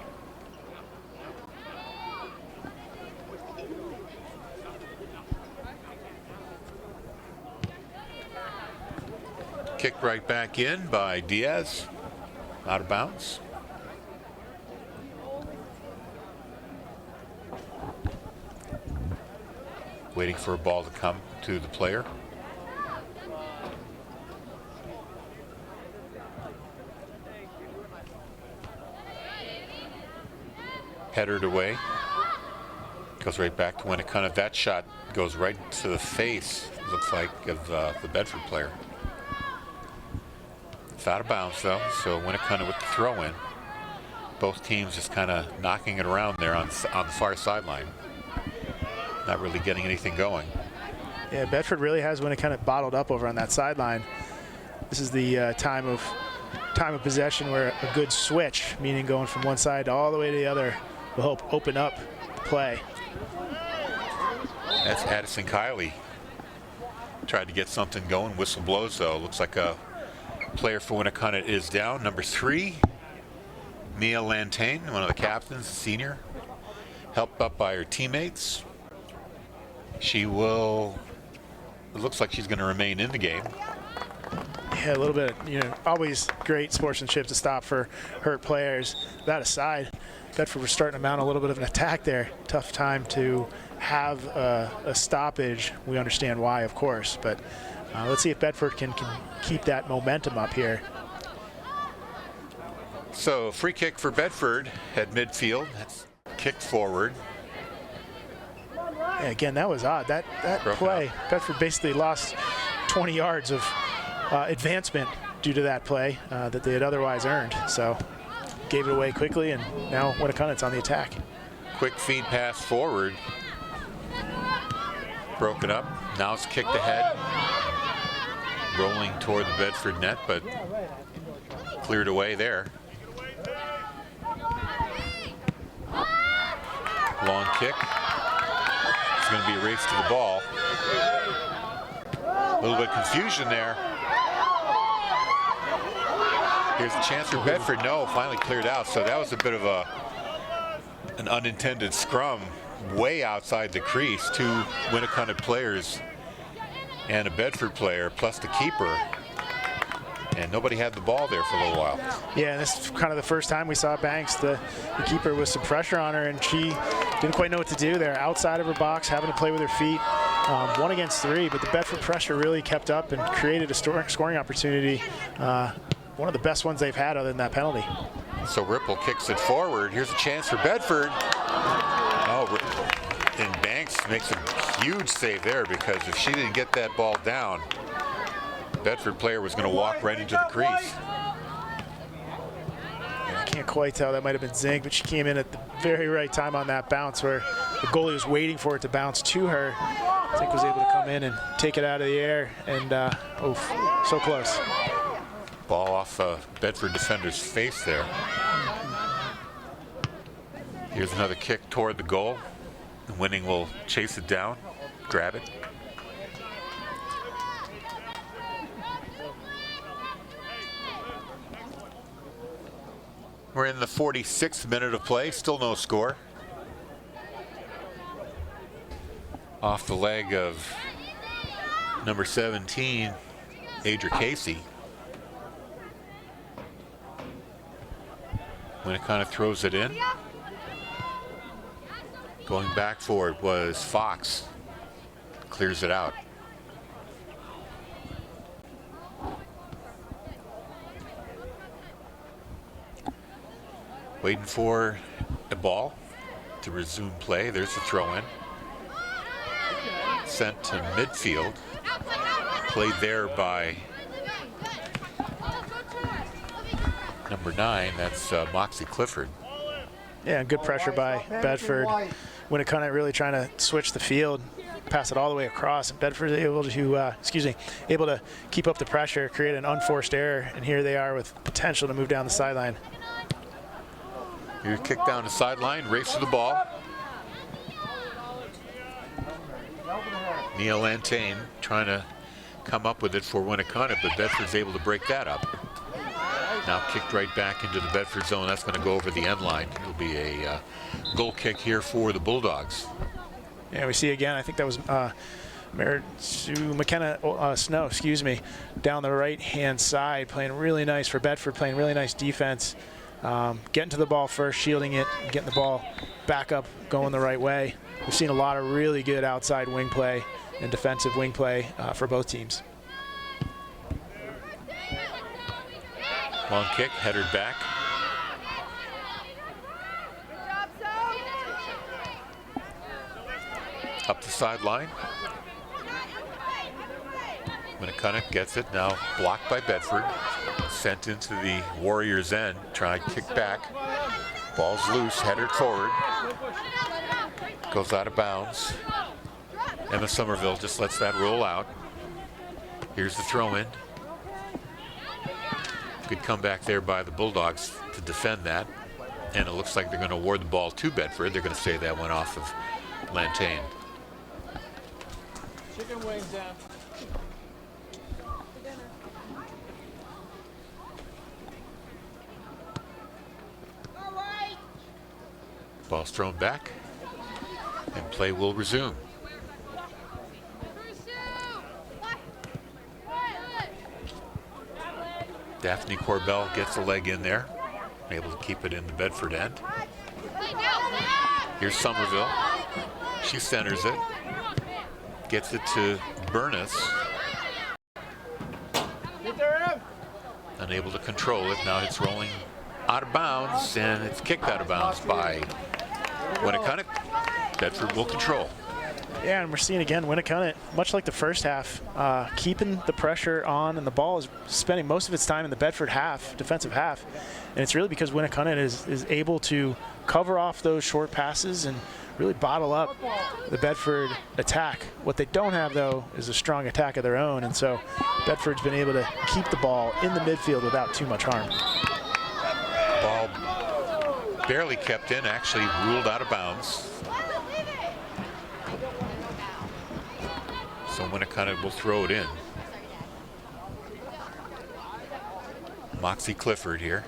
Kicked right back in by Diaz. Out of bounds. Waiting for a ball to come to the player. Headed away. Goes right back to Winnacunnet. That shot goes right to the face, looks like, of the Bedford player. It's out of bounds, though, so Winnacunnet with the throw-in. Both teams just kind of knocking it around there on the far sideline. Not really getting anything going. Yeah, Bedford really has Winnacunnet bottled up over on that sideline. This is the time of possession where a good switch, meaning going from one side all the way to the other, will help open up the play. That's Addison Kiley. Tried to get something going. Whistle blows, though. Looks like a player for Winnacunnet is down. Number 3, Mia Lantain, one of the captains, senior. Helped up by her teammates. She will, it looks like she's going to remain in the game. Yeah, a little bit, always great sportsmanship to stop for hurt players. That aside, Bedford was starting to mount a little bit of an attack there. Tough time to have a stoppage. We understand why, of course, but let's see if Bedford can keep that momentum up here. So free kick for Bedford at midfield. That's kicked forward. Yeah, again, that was odd. That play, Bedford basically lost 20 yards of advancement due to that play that they had otherwise earned. So gave it away quickly, and now Winnacunnet's on the attack. Quick feed pass forward. Broken up. Now it's kicked ahead. Rolling toward the Bedford net, but cleared away there. Long kick. It's going to be a race to the ball. A little bit of confusion there. Here's a chance for Bedford. No, finally cleared out. So that was a bit of an unintended scrum way outside the crease. 2 Winnacunnet players and a Bedford player plus the keeper. And nobody had the ball there for a little while. Yeah, and this is kind of the first time we saw Banks, the keeper, with some pressure on her, and she didn't quite know what to do there. Outside of her box, having to play with her feet. 1 against 3, but the Bedford pressure really kept up and created a scoring opportunity. One of the best ones they've had other than that penalty. So Ripple kicks it forward. Here's a chance for Bedford. Oh, and Banks makes a huge save there, because if she didn't get that ball down, Bedford player was going to walk right into the crease. I can't quite tell. That might have been Zing, but she came in at the very right time on that bounce where the goalie was waiting for it to bounce to her. Zing was able to come in and take it out of the air, and oof, so close. Ball off a Bedford defender's face there. Here's another kick toward the goal. The Winning will chase it down, grab it. We're in the 46th minute of play, still no score. Off the leg of number 17, Adria Casey. Winnacunnet throws it in. Going back for it was Fox. Clears it out. Waiting for a ball to resume play. There's the throw in. Sent to midfield. Played there by number 9. That's Moxie Clifford. Yeah, good pressure by Bedford. Winnacunnet really trying to switch the field, pass it all the way across, and Bedford able to keep up the pressure, create an unforced error, and here they are with potential to move down the sideline. Here, kick down the sideline, race to the ball. Neil Lantain trying to come up with it for Winnacunnet, but Bedford's able to break that up. Now kicked right back into the Bedford zone. That's going to go over the end line. It'll be a goal kick here for the Bulldogs. Yeah, we see again, I think that was McKenna Snow, down the right-hand side, playing really nice for Bedford, playing really nice defense. Getting to the ball first, shielding it, getting the ball back up, going the right way. We've seen a lot of really good outside wing play and defensive wing play for both teams. Long kick, headed back. Up the sideline. Winnacunnet gets it, now blocked by Bedford. Sent into the Warriors' end, trying to kick back. Ball's loose, headed forward. Goes out of bounds. Emma Somerville just lets that roll out. Here's the throw-in. Good comeback there by the Bulldogs to defend that. And it looks like they're going to award the ball to Bedford. They're going to say that went off of Lantain. Chicken wings down. Ball's thrown back, and play will resume. Daphne Corbell gets a leg in there, able to keep it in the Bedford end. Here's Somerville. She centers it, gets it to Burness. Unable to control it. Now it's rolling out of bounds, and it's kicked out of bounds by Winnacunnet. Bedford will control. Yeah, and we're seeing again Winnacunnet, much like the first half, keeping the pressure on, and the ball is spending most of its time in the Bedford half, defensive half. And it's really because Winnacunnet is able to cover off those short passes and really bottle up the Bedford attack. What they don't have, though, is a strong attack of their own, and so Bedford's been able to keep the ball in the midfield without too much harm. Ball barely kept in, actually ruled out of bounds. So Winnacunnet will throw it in. Moxie Clifford here.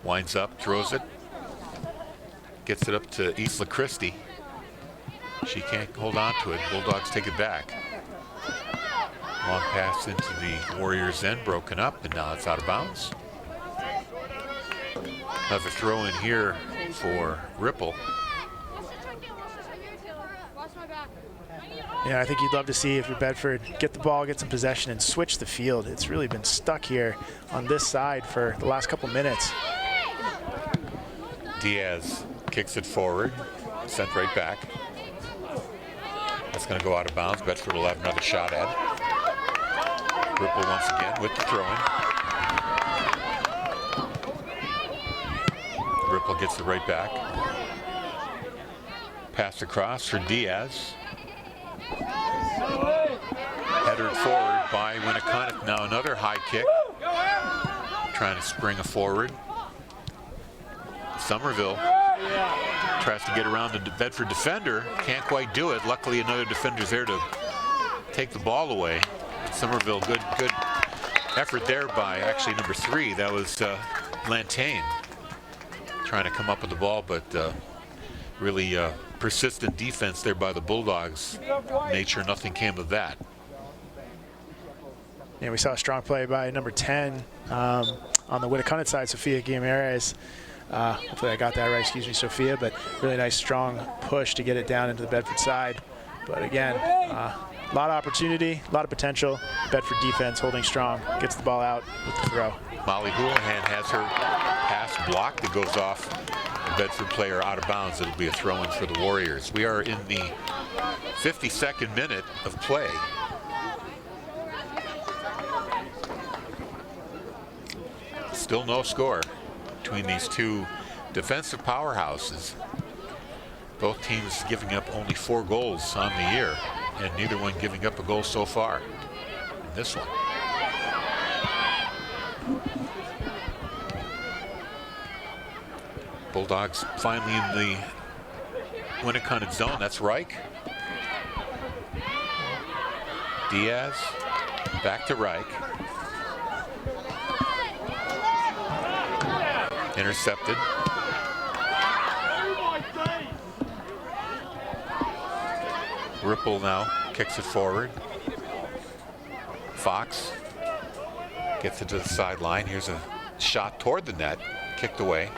Winds up, throws it. Gets it up to Isla Christie. She can't hold on to it. Bulldogs take it back. Long pass into the Warriors' end, broken up, and now it's out of bounds. Another throw in here for Ripple. Yeah, I think you'd love to see if you're Bedford get the ball, get some possession, and switch the field. It's really been stuck here on this side for the last couple minutes. Diaz kicks it forward, sent right back. That's going to go out of bounds. Bedford will have another shot at it. Ripple once again with the throw-in. Ripple gets it right back. Pass across for Diaz. Headed forward by Winnacunnet. Now another high kick. Trying to spring a forward. Somerville tries to get around the Bedford defender. Can't quite do it. Luckily another defender's there to take the ball away. Somerville, good effort there by actually number 3. That was Lantain. Trying to come up with the ball, but really persistent defense there by the Bulldogs. Made sure nothing came of that. Yeah, we saw a strong play by number 10 on the Winnacunnet side, Sophia Guimarães. Hopefully I got that right, excuse me, Sophia, but really nice strong push to get it down into the Bedford side. But again, a lot of opportunity, a lot of potential. Bedford defense holding strong, gets the ball out with the throw. Molly Houlihan has her pass blocked. It goes off the Bedford player out of bounds. It'll be a throw-in for the Warriors. We are in the 52nd minute of play. Still no score between these two defensive powerhouses. Both teams giving up only 4 goals on the year, and neither one giving up a goal so far in this one. Bulldogs finally in the Winnacunnet zone. That's Reich. Diaz back to Reich. Intercepted. Ripple now kicks it forward. Fox gets it to the sideline. Here's a shot toward the net, kicked away.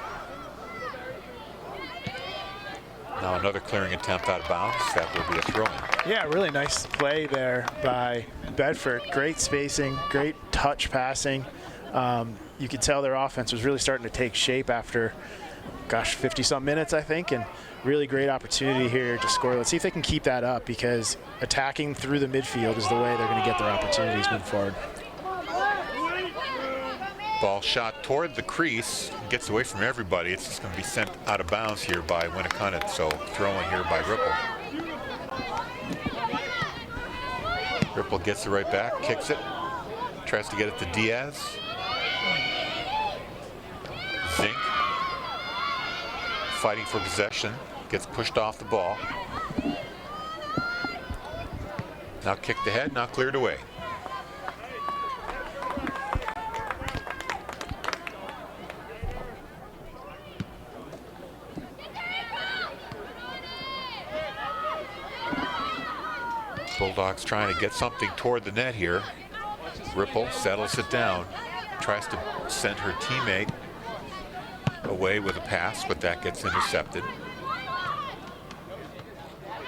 Now another clearing attempt out of bounds. That will be a throw-in. Yeah, really nice play there by Bedford. Great spacing, great touch passing. You could tell their offense was really starting to take shape after gosh, 50-some minutes, I think, and really great opportunity here to score. Let's see if they can keep that up, because attacking through the midfield is the way they're going to get their opportunities moving forward. Ball shot toward the crease, gets away from everybody. It's just going to be sent out of bounds here by Winnacunnet, so throw-in here by Ripple. Ripple gets it right back, kicks it, tries to get it to Diaz. Zink, fighting for possession, gets pushed off the ball. Now kicked ahead, now cleared away. Bulldogs trying to get something toward the net here. Ripple settles it down, tries to send her teammate away with a pass, but that gets intercepted.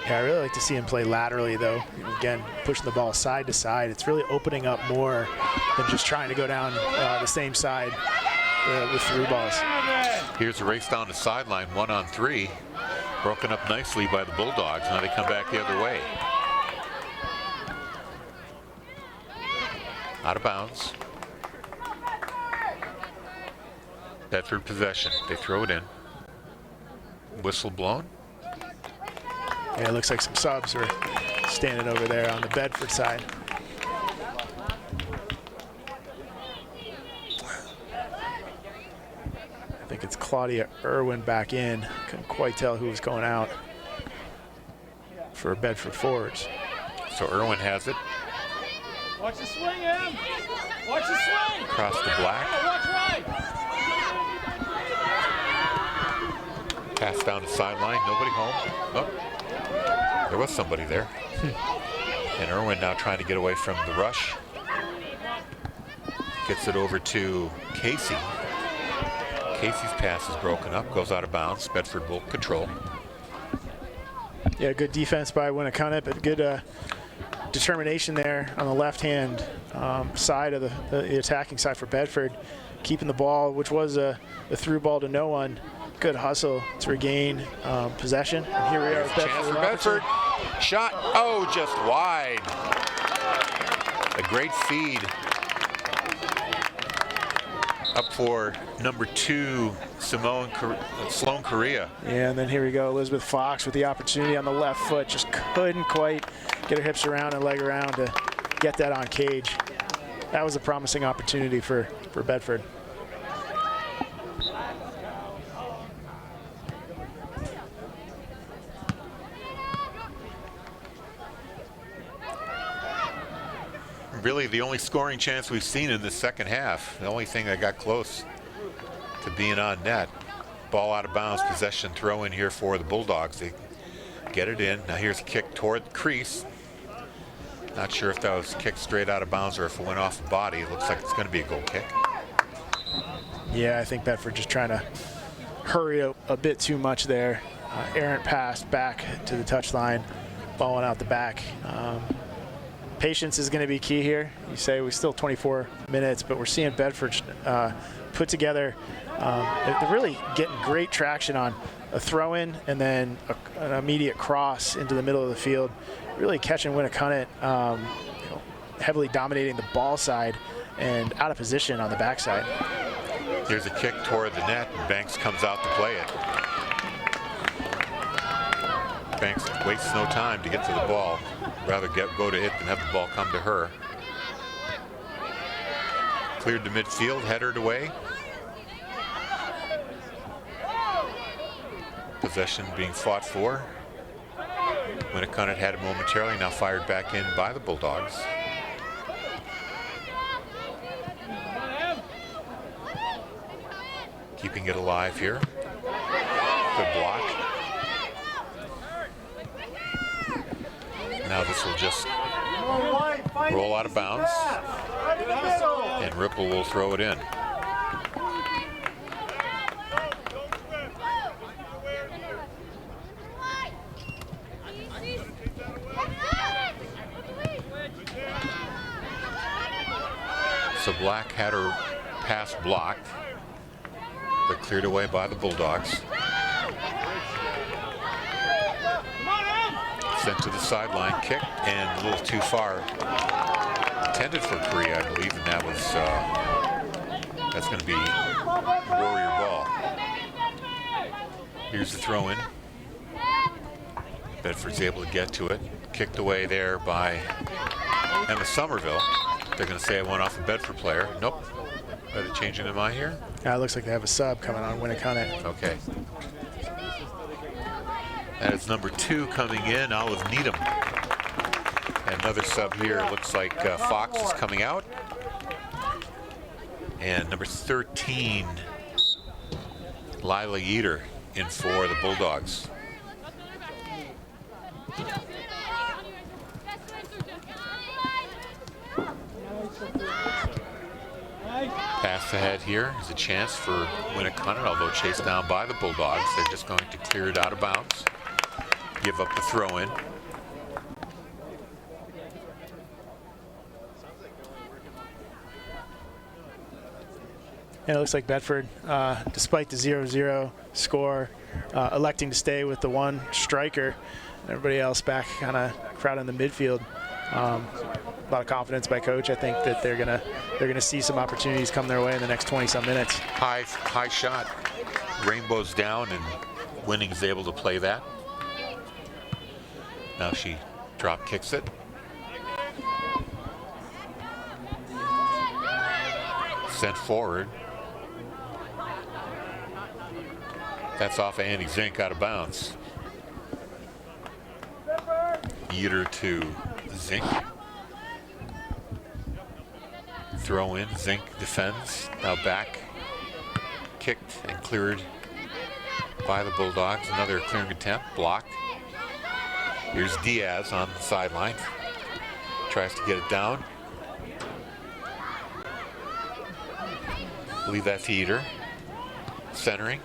Yeah, I really like to see him play laterally, though. Again, pushing the ball side to side. It's really opening up more than just trying to go down the same side with through balls. Here's a race down the sideline, 1-on-3. Broken up nicely by the Bulldogs. Now they come back the other way. Out of bounds. Bedford possession. They throw it in. Whistle blown. Yeah, it looks like some subs are standing over there on the Bedford side. I think it's Claudia Irwin back in. Couldn't quite tell who was going out for Bedford forwards. So Irwin has it. Watch the swing, Em. Watch the swing. Across the black. Watch right. Pass down the sideline. Nobody home. Oh, there was somebody there. And Irwin now trying to get away from the rush. Gets it over to Casey. Casey's pass is broken up, goes out of bounds. Bedford will control. Yeah, good defense by Winnacunnet, but good determination there on the left-hand side of the attacking side for Bedford, keeping the ball, which was a through ball to no one. Good hustle to regain possession. And here we are. Chance for Bedford. Shot. Oh, just wide. A great feed up for number 2, Sloan Correa. Yeah, and then here we go. Elizabeth Fox with the opportunity on the left foot. Just couldn't quite get her hips around and leg around to get that on cage. That was a promising opportunity for Bedford. Really the only scoring chance we've seen in the second half. The only thing that got close to being on net. Ball out of bounds, possession throw in here for the Bulldogs. They get it in. Now here's a kick toward the crease. Not sure if that was kicked straight out of bounds or if it went off the body. It looks like it's going to be a goal kick. Yeah, I think Bedford just trying to hurry a bit too much there. Errant pass back to the touchline, balling out the back. Patience is going to be key here. You say we're still 24 minutes, but we're seeing Bedford put together. They're really getting great traction on a throw-in and then an immediate cross into the middle of the field. Really catching Winnacunnet, heavily dominating the ball side and out of position on the backside. Here's a kick toward the net, and Banks comes out to play it. Banks wastes no time to get to the ball. Rather go to it than have the ball come to her. Cleared to midfield, headed away. Possession being fought for. Winnacunnet had it momentarily, now fired back in by the Bulldogs. Keeping it alive here. Good block. Now this will just roll out of bounds, and Ripple will throw it in. So Black had her pass blocked. but cleared away by the Bulldogs. Sent to the sideline, kicked, and a little too far. Intended for Korea, I believe, and that was that's going to be Warrior ball. Here's the throw in. Bedford's able to get to it. Kicked away there by Emma Somerville. They're going to say it went off a Bedford player. Nope. Are they changing their mind here? It looks like they have a sub coming on Winnacunnet. Okay. That is number 2 coming in, Olive Needham. And another sub here. Looks like Fox is coming out. And number 13, Lila Yeater in for the Bulldogs. Pass ahead here is a chance for Winnacunnet, although chased down by the Bulldogs. They're just going to clear it out of bounds. Give up the throw in. And it looks like Bedford, despite the 0-0 score, electing to stay with the one striker. Everybody else back kind of crowding the midfield. A lot of confidence by coach. I think that they're gonna see some opportunities come their way in the next 20-some minutes. High shot. Rainbow's down, and Winning is able to play that. Now she drop kicks it. Sent forward. That's off of Annie Zink out of bounds. Yeater to Zink. Throw in, Zink defends, now back. Kicked and cleared by the Bulldogs. Another clearing attempt, blocked. Here's Diaz on the sideline. Tries to get it down. Leave that to Yeater. Centering.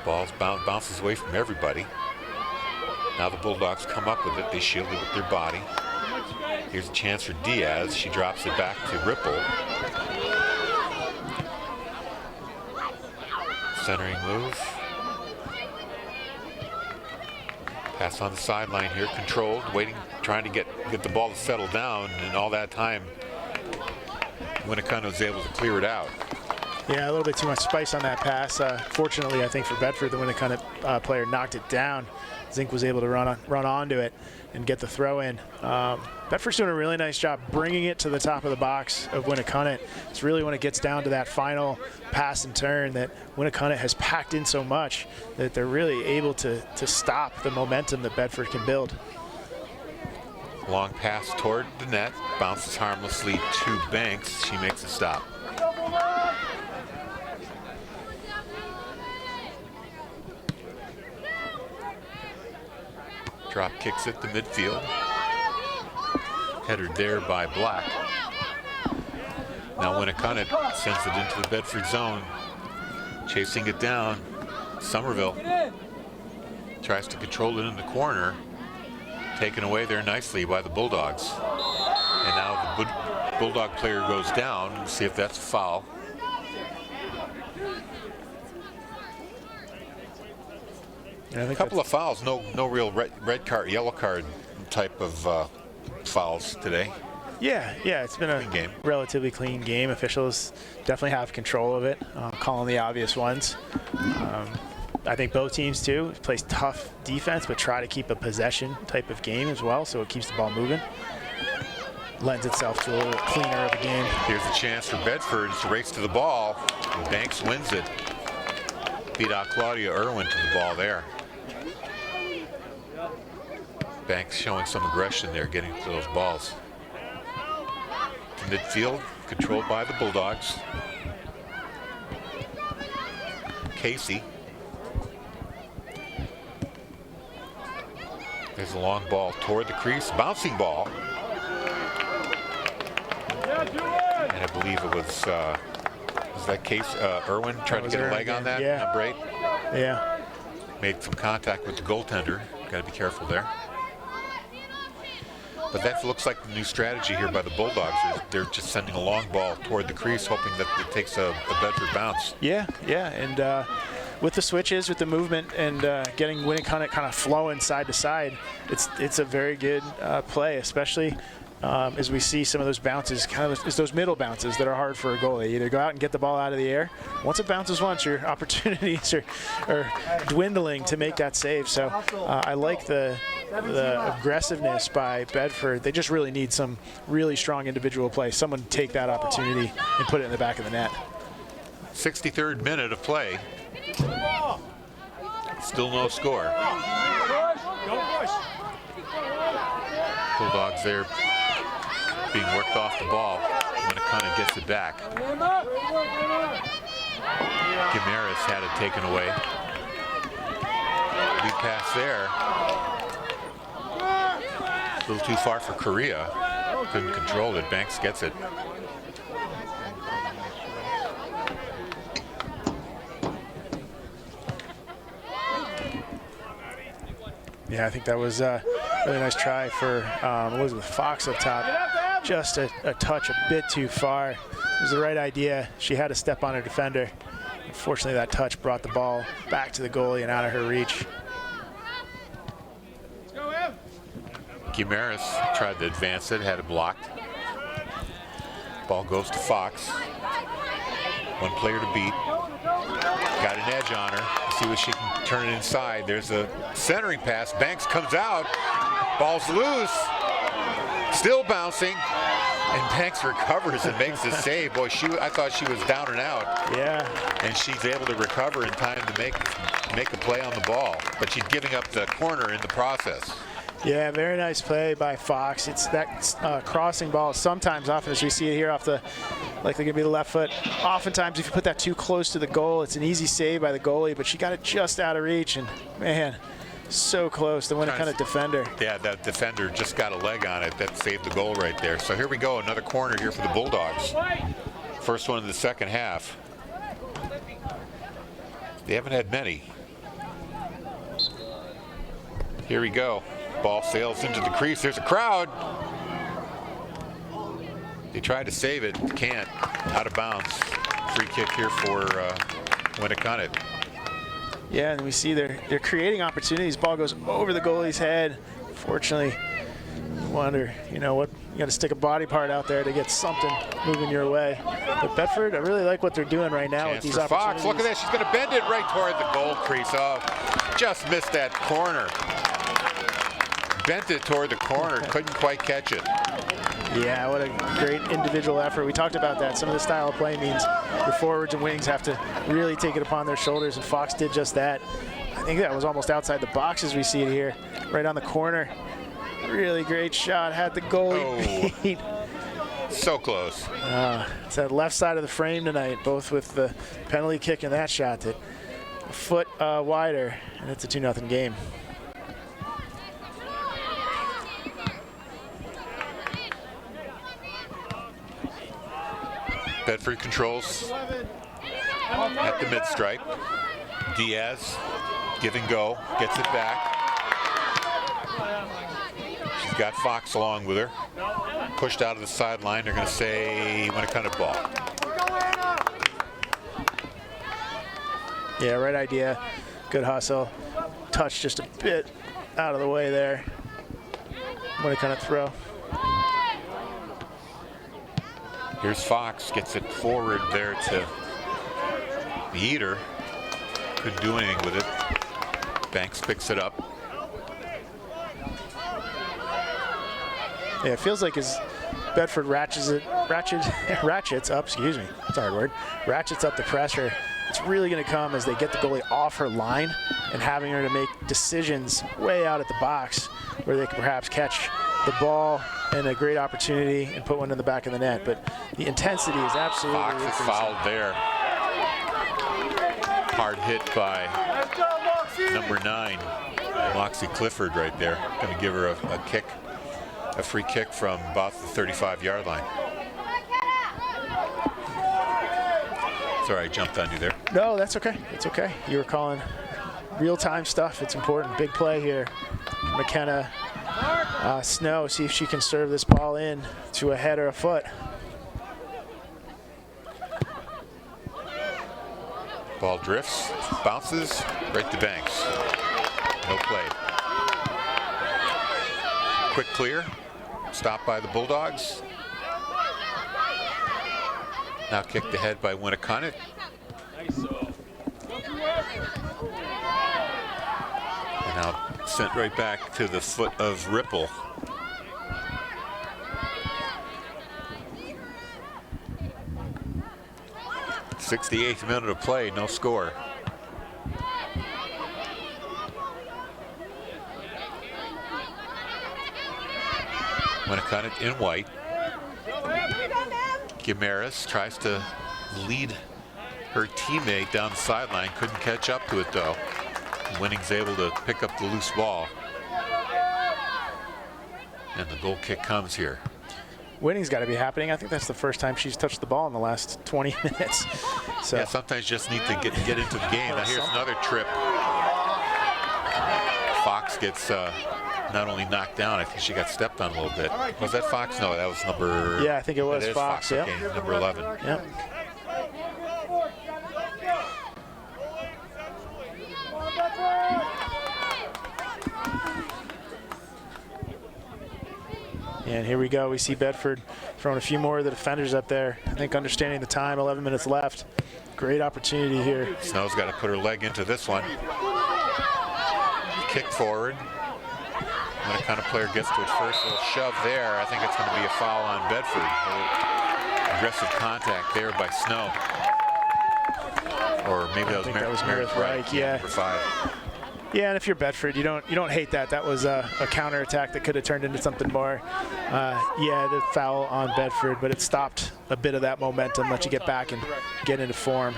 Ball's bounces away from everybody. Now the Bulldogs come up with it. They shield it with their body. Here's a chance for Diaz. She drops it back to Ripple. Centering move. Pass on the sideline here, controlled, waiting, trying to get the ball to settle down, and all that time, Winnacunnet was able to clear it out. Yeah, a little bit too much spice on that pass. Fortunately, I think for Bedford, the Winnacunnet player knocked it down. Zink was able to run onto it and get the throw in. Bedford's doing a really nice job bringing it to the top of the box of Winnacunnet. It's really when it gets down to that final pass and turn that Winnacunnet has packed in so much that they're really able to stop the momentum that Bedford can build. Long pass toward the net, bounces harmlessly to Banks. She makes a stop. Drop kicks it to midfield. Headed there by Black. Now Winnacunnet sends it into the Bedford zone. Chasing it down. Somerville tries to control it in the corner. Taken away there nicely by the Bulldogs. And now the Bulldog player goes down. We'll see if that's a foul. A couple of fouls, no real red card, yellow card type of fouls today. Yeah, it's been a relatively clean game. Officials definitely have control of it, calling the obvious ones. I think both teams too play tough defense, but try to keep a possession type of game as well, so it keeps the ball moving. Lends itself to a little cleaner of a game. Here's a chance for Bedford to race to the ball. Banks wins it. Beat out Claudia Irwin to the ball there. Banks showing some aggression there, getting to those balls. To midfield, controlled by the Bulldogs. Casey. There's a long ball toward the crease, bouncing ball. And I believe it was that Case Irwin trying to get a leg on that, number 8. Yeah. Made some contact with the goaltender. Got to be careful there. But that looks like the new strategy here by the Bulldogs. They're just sending a long ball toward the crease, hoping that it takes a Bedford bounce. Yeah, and with the switches, with the movement, and getting Winnacunnet kind of flowing side to side, it's a very good play, especially as we see some of those bounces, kind of those middle bounces that are hard for a goalie. Either go out and get the ball out of the air. Once it bounces once, your opportunities are dwindling to make that save. So I like the aggressiveness by Bedford. They just really need some really strong individual play. Someone take that opportunity and put it in the back of the net. 63rd minute of play. Still no score. Bulldogs there being worked off the ball. Winnacunnet gets it back. Gimaris had it taken away. Lead pass there. A little too far for Korea. Couldn't control it. Banks gets it. Yeah, I think that was a really nice try for Elizabeth Fox up top. Just a touch a bit too far. It was the right idea. She had to step on her defender. Unfortunately, that touch brought the ball back to the goalie and out of her reach. Gimaris tried to advance it, had it blocked. Ball goes to Fox. One player to beat. Got an edge on her. See what she can turn it inside. There's a centering pass. Banks comes out. Ball's loose. Still bouncing. And Banks recovers and makes the save. Boy, I thought she was down and out. Yeah. And she's able to recover in time to make a play on the ball. But she's giving up the corner in the process. Yeah, very nice play by Fox. It's that crossing ball. Sometimes, often, as we see it here off the, likely going to be the left foot. Oftentimes, if you put that too close to the goal, it's an easy save by the goalie, but she got it just out of reach, and man, so close. The Winnacunnet defender. Yeah, that defender just got a leg on it. That saved the goal right there. So here we go, another corner here for the Bulldogs. First one in the second half. They haven't had many. Here we go. Ball sails into the crease. There's a crowd. They tried to save it. Can't. Out of bounds. Free kick here for Winnacunnet. Yeah, and we see they're creating opportunities. Ball goes over the goalie's head. Fortunately, you wonder, you know what, you got to stick a body part out there to get something moving your way. But Bedford, I really like what they're doing right now with these opportunities. Fox, look at that. She's going to bend it right toward the goal crease. Oh, just missed that corner. Bent it toward the corner, couldn't quite catch it. Yeah, what a great individual effort. We talked about that. Some of the style of play means your forwards and wings have to really take it upon their shoulders, and Fox did just that. I think that was almost outside the box as we see it here, right on the corner. Really great shot, had the goalie beat. So close. It's that left side of the frame tonight, both with the penalty kick and that shot, that a foot wider, and it's a 2-0 game. Bedford controls at the mid-stripe. Diaz, give and go, gets it back. She's got Fox along with her. Pushed out of the sideline. They're going to say Winnacunnet ball. Yeah, right idea. Good hustle. Touch just a bit out of the way there. Winnacunnet throw. Here's Fox, gets it forward there to the Eater. Couldn't do anything with it. Banks picks it up. Yeah, it feels like as Bedford ratchets up, excuse me, it's a hard word, ratchets up the pressure, it's really going to come as they get the goalie off her line and having her to make decisions way out at the box where they can perhaps catch the ball and a great opportunity and put one in the back of the net. But the intensity is absolutely Fox is fouled there. Hard hit by number 9, Moxie Clifford right there. Going to give her a free kick from about the 35-yard line. Sorry, I jumped on you there. No, that's okay. It's okay. You were calling real-time stuff. It's important. Big play here. McKenna Snow, see if she can serve this ball in to a head or a foot. Ball drifts, bounces, right to Banks. No play. Quick clear, stopped by the Bulldogs. Now kicked ahead by Winnacunnet. And now sent right back to the foot of Ripple. '68th minute of play, no score. Winnacunnet in white. Gimaris tries to lead her teammate down the sideline, couldn't catch up to it though. Winning's able to pick up the loose ball. And the goal kick comes here. Winning's got to be happening. I think that's the first time she's touched the ball in the last 20 minutes. So yeah, sometimes you just need to get into the game. Now here's another trip. Fox gets not only knocked down, I think she got stepped on a little bit. Was that Fox? No, that was number... Yeah, I think it was Fox. Okay, number 11. Yep. And here we go. We see Bedford throwing a few more of the defenders up there. I think understanding the time, 11 minutes left. Great opportunity here. Snow's got to put her leg into this one. Kick forward. When a kind of player gets to it first, little shove there. I think it's going to be a foul on Bedford. Aggressive contact there by Snow. Or maybe that was Meredith Reich. Yeah. Number 5. Yeah, and if you're Bedford, you don't hate that. That was a counterattack that could have turned into something more. Yeah, the foul on Bedford, but it stopped a bit of that momentum, let you get back and get into form.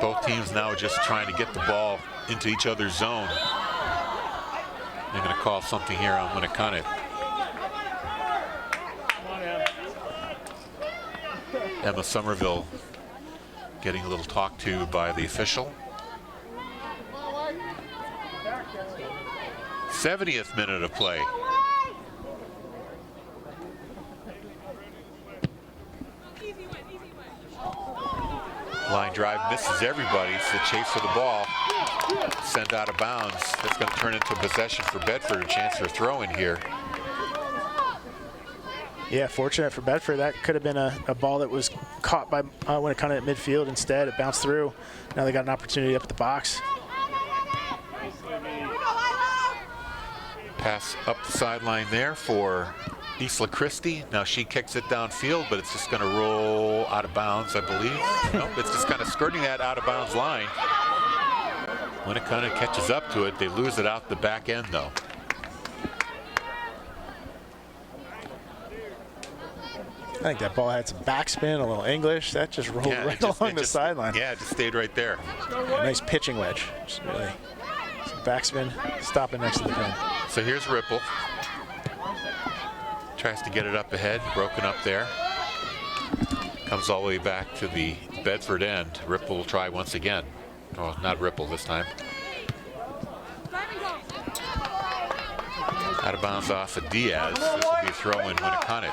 Both teams now just trying to get the ball into each other's zone. They're going to call something here on Winnacunnet. Emma Somerville getting a little talked to by the official. 70th minute of play. Line drive misses everybody. It's the chase for the ball. Sent out of bounds. That's going to turn into a possession for Bedford. A chance for a throw in here. Yeah, fortunate for Bedford. That could have been a ball that was caught by Winnacunnet at midfield. Instead, it bounced through. Now they got an opportunity up at the box. Pass up the sideline there for Isla Christie. Now she kicks it downfield, but it's just going to roll out of bounds, I believe. Nope, it's just kind of skirting that out of bounds line. Winnacunnet catches up to it. They lose it out the back end, though. I think that ball had some backspin, a little English. That just rolled along the sideline. Yeah, it just stayed right there. A nice pitching wedge. Just really some backspin, stopping next to the pin. So here's Ripple. Tries to get it up ahead, broken up there. Comes all the way back to the Bedford end. Ripple will try once again. Oh, not Ripple this time. Out of bounds off of Diaz. This will be a throw in Winnacunnet.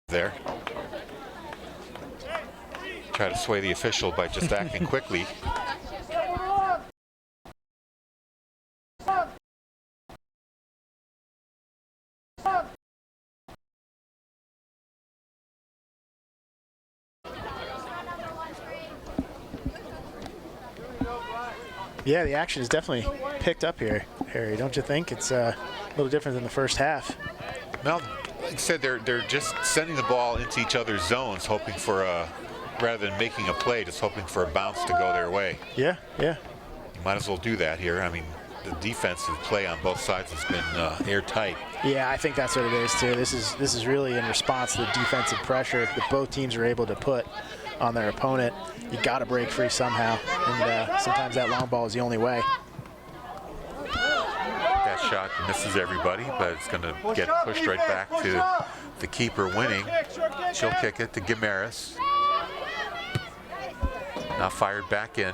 There. Try to sway the official by just acting quickly. Yeah, the action is definitely picked up here, Harry. Don't you think? It's a little different than the first half. Well, like I said, they're just sending the ball into each other's zones, hoping for rather than making a play, just hoping for a bounce to go their way. Yeah. You might as well do that here. I mean, the defensive play on both sides has been airtight. Yeah, I think that's what it is too. This is really in response to the defensive pressure that both teams are able to put on their opponent. You got to break free somehow, and sometimes that long ball is the only way. That shot misses everybody, but it's going to get pushed right back to the keeper winning. She'll kick it to Gimaris. Now fired back in.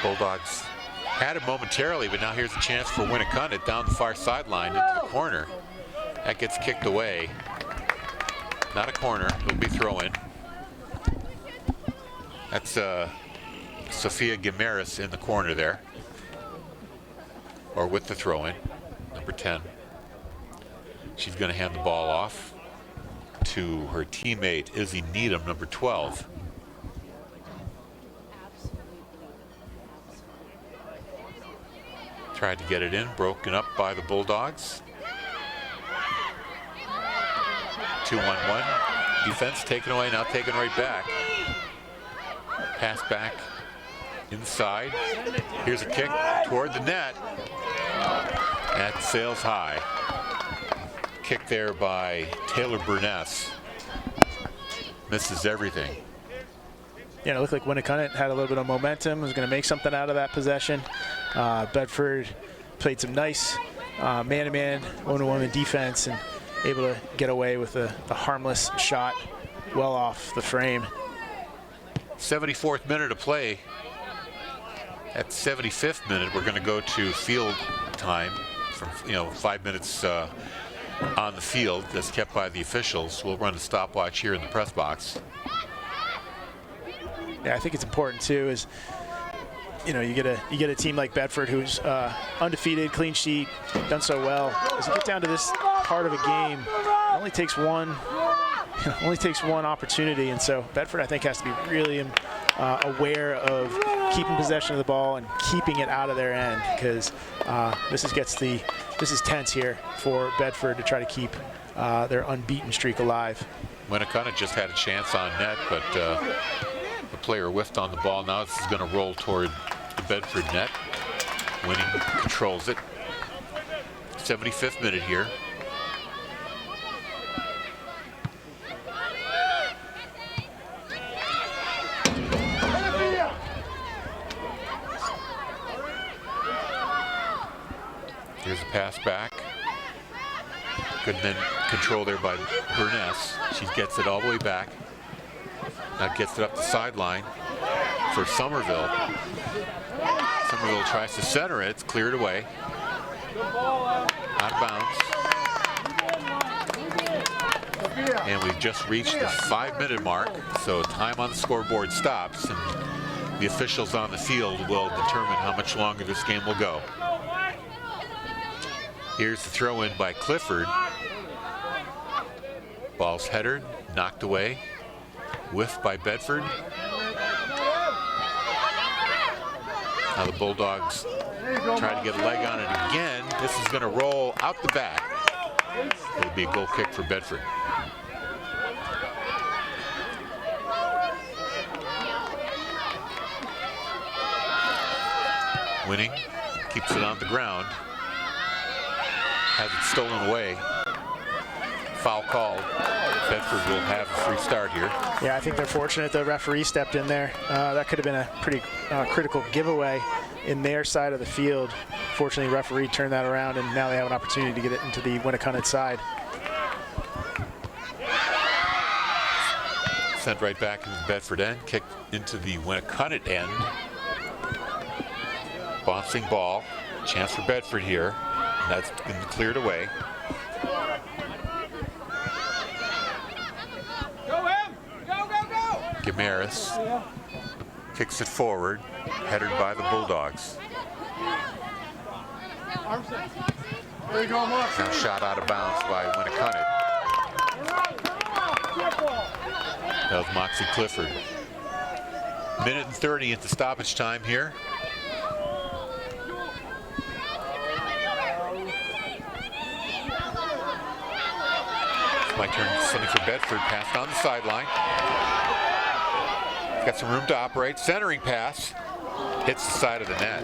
Bulldogs had it momentarily, but now here's a chance for Winnacunnet down the far sideline into the corner. That gets kicked away. Not a corner, it'll be throw-in. That's Sophia Gimaris in the corner there. Or with the throw-in, number 10. She's going to hand the ball off to her teammate, Izzy Needham, number 12. Tried to get it in, broken up by the Bulldogs. 2-1-1. Defense taken away, now taken right back. Pass back inside. Here's a kick toward the net. That sails high. Kick there by Taylor Burness. Misses everything. Yeah, it looked like Winnacunnet had a little bit of momentum, was going to make something out of that possession. Bedford played some nice man-to-man, woman-to-woman defense and able to get away with a harmless shot well off the frame. 74th minute of play. At 75th minute, we're going to go to field time from 5 minutes on the field that's kept by the officials. We'll run a stopwatch here in the press box. Yeah, I think it's important too. Is you get a team like Bedford who's undefeated, clean sheet, done so well. As you get down to this part of a game, it only takes one opportunity, and so Bedford I think has to be really aware of keeping possession of the ball and keeping it out of their end, because this is tense here for Bedford to try to keep their unbeaten streak alive. Winnacunnet just had a chance on net, but the player whiffed on the ball. Now this is going to roll toward the Bedford net. Winning controls it. 75th minute here. Here's a pass back. Good men control there by Burness. She gets it all the way back. Now gets it up the sideline for Somerville. Somerville tries to center it. It's cleared away. Out of bounds. And we've just reached the 5-minute mark. So time on the scoreboard stops, and the officials on the field will determine how much longer this game will go. Here's the throw in by Clifford. Ball's headed, knocked away. Whiffed by Bedford. Now the Bulldogs try to get a leg on it again. This is going to roll out the back. It'll be a goal kick for Bedford. Winning, keeps it on the ground. Has it stolen away. Foul called. Bedford will have a free start here. Yeah, I think they're fortunate the referee stepped in there. That could have been a pretty critical giveaway in their side of the field. Fortunately, referee turned that around, and now they have an opportunity to get it into the Winnacunnet side. Sent right back into the Bedford end, kicked into the Winnacunnet end. Bouncing ball, chance for Bedford here. That's been cleared away. Gimaris kicks it forward, headed by the Bulldogs. Now shot out of bounds by Winnacunnet. That was Moxie Clifford. Minute and 30 into stoppage time here. My turn, something for Bedford, passed on the sideline. Got some room to operate. Centering pass, hits the side of the net.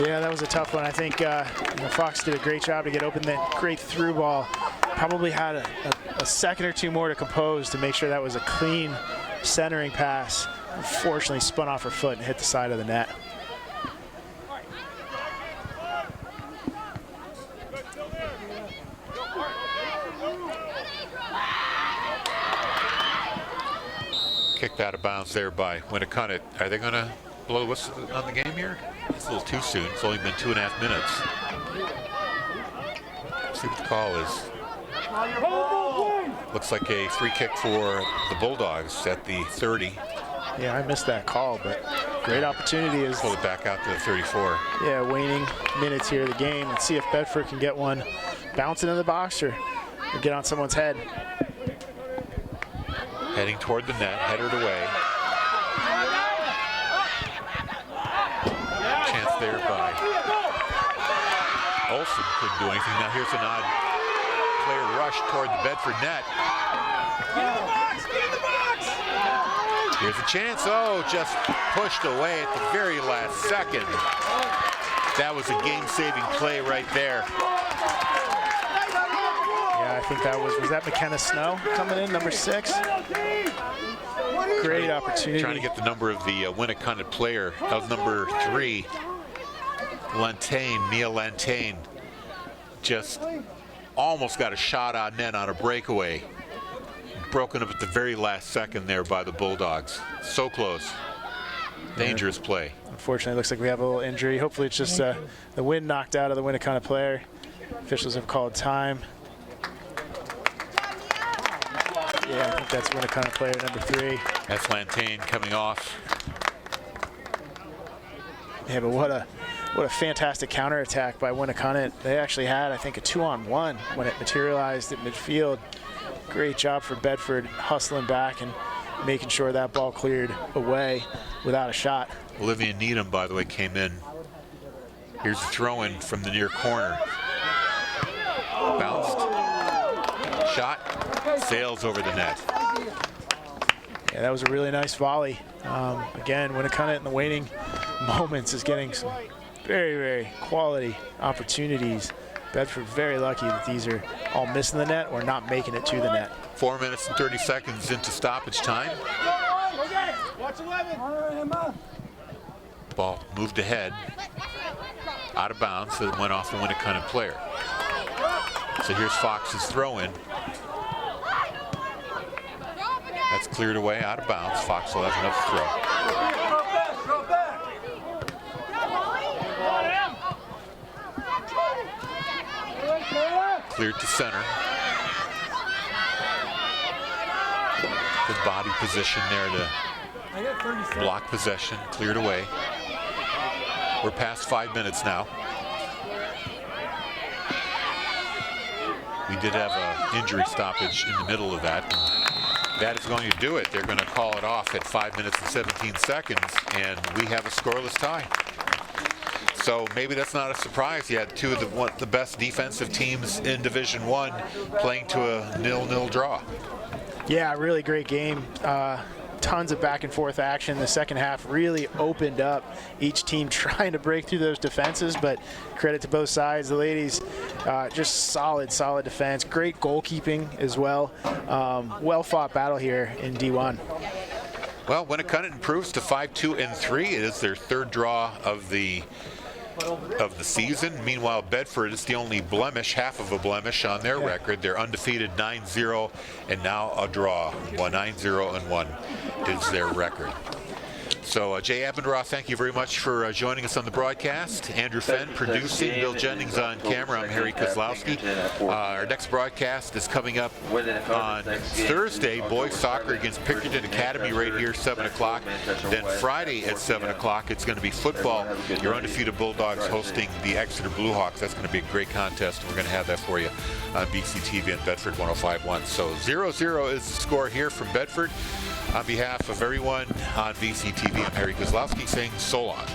Yeah, that was a tough one. I think Fox did a great job to get open. That great through ball. Probably had a second or two more to compose to make sure that was a clean centering pass. Unfortunately, spun off her foot and hit the side of the net. Kicked out of bounds there by Winnacunnet. Are they going to blow the whistle on the game here? It's a little too soon. It's only been 2.5 minutes. Let's see what the call is. Looks like a free kick for the Bulldogs at the 30. Yeah, I missed that call, but great opportunity is pull it back out to the 34. Yeah, waning minutes here of the game. Let's see if Bedford can get one bounce into the box or get on someone's head. Heading toward the net, headed away. Chance there by Olsen, couldn't do anything. Now here's an odd player rush toward the Bedford net. Get in the box! Get in the box! Here's a chance. Oh, just pushed away at the very last second. That was a game-saving play right there. Yeah, I think that was that McKenna Snow coming in, number 6? Great opportunity. Trying to get the number of the Winnacunnet player. That was number 3. Mia Lantain. Just almost got a shot on net on a breakaway. Broken up at the very last second there by the Bulldogs. So close. Dangerous play. Unfortunately, it looks like we have a little injury. Hopefully it's just the wind knocked out of the Winnacunnet player. Officials have called time. Yeah, I think that's Winnacunnet player number 3. That's Lantain coming off. Yeah, but what a fantastic counterattack by Winnacunnet. They actually had, I think, a 2-on-1 when it materialized at midfield. Great job for Bedford hustling back and making sure that ball cleared away without a shot. Olivia Needham, by the way, came in. Here's a throw-in from the near corner. Bounced. Shot. Sails over the net. Yeah, that was a really nice volley. Again, Winnacunnet in the waning moments is getting some very, very quality opportunities. Bedford very lucky that these are all missing the net or not making it to the net. 4 minutes and 30 seconds into stoppage time. Watch 11. Ball moved ahead. Out of bounds, so it went off the Winnacunnet player. So here's Fox's throw-in. That's cleared away, out of bounds. Fox will have another throw. Cleared to center. Good body position there to block possession. Cleared away. We're past 5 minutes now. We did have an injury stoppage in the middle of that. That is going to do it. They're going to call it off at 5 minutes and 17 seconds, and we have a scoreless tie. So maybe that's not a surprise. You had two of the best defensive teams in Division I playing to a 0-0 draw. Yeah, really great game. Tons of back and forth action. The second half really opened up, each team trying to break through those defenses, but credit to both sides. The ladies, just solid defense. Great goalkeeping as well. Well fought battle here in D1. Well, Winnacunnet improves to 5-2-3. It is their third draw of the season. Meanwhile, Bedford is the only blemish, half of a blemish on their record. They're undefeated 9-0 and now a draw. 9-0-1 is their record. So Jay Abendroth, thank you very much for joining us on the broadcast. Andrew Fenn producing, Bill Jennings on camera. I'm Harry Kozlowski. Our next broadcast is coming up on Thursday, boys soccer against Pickerton Academy right here, 7 o'clock. Then Friday at 7 o'clock, it's going to be football. Your undefeated Bulldogs hosting the Exeter Bluehawks. That's going to be a great contest, and we're going to have that for you on BCTV and Bedford 105.1. So 0-0 is the score here from Bedford. On behalf of everyone on VCTV, I'm Harry Kozlowski saying so long.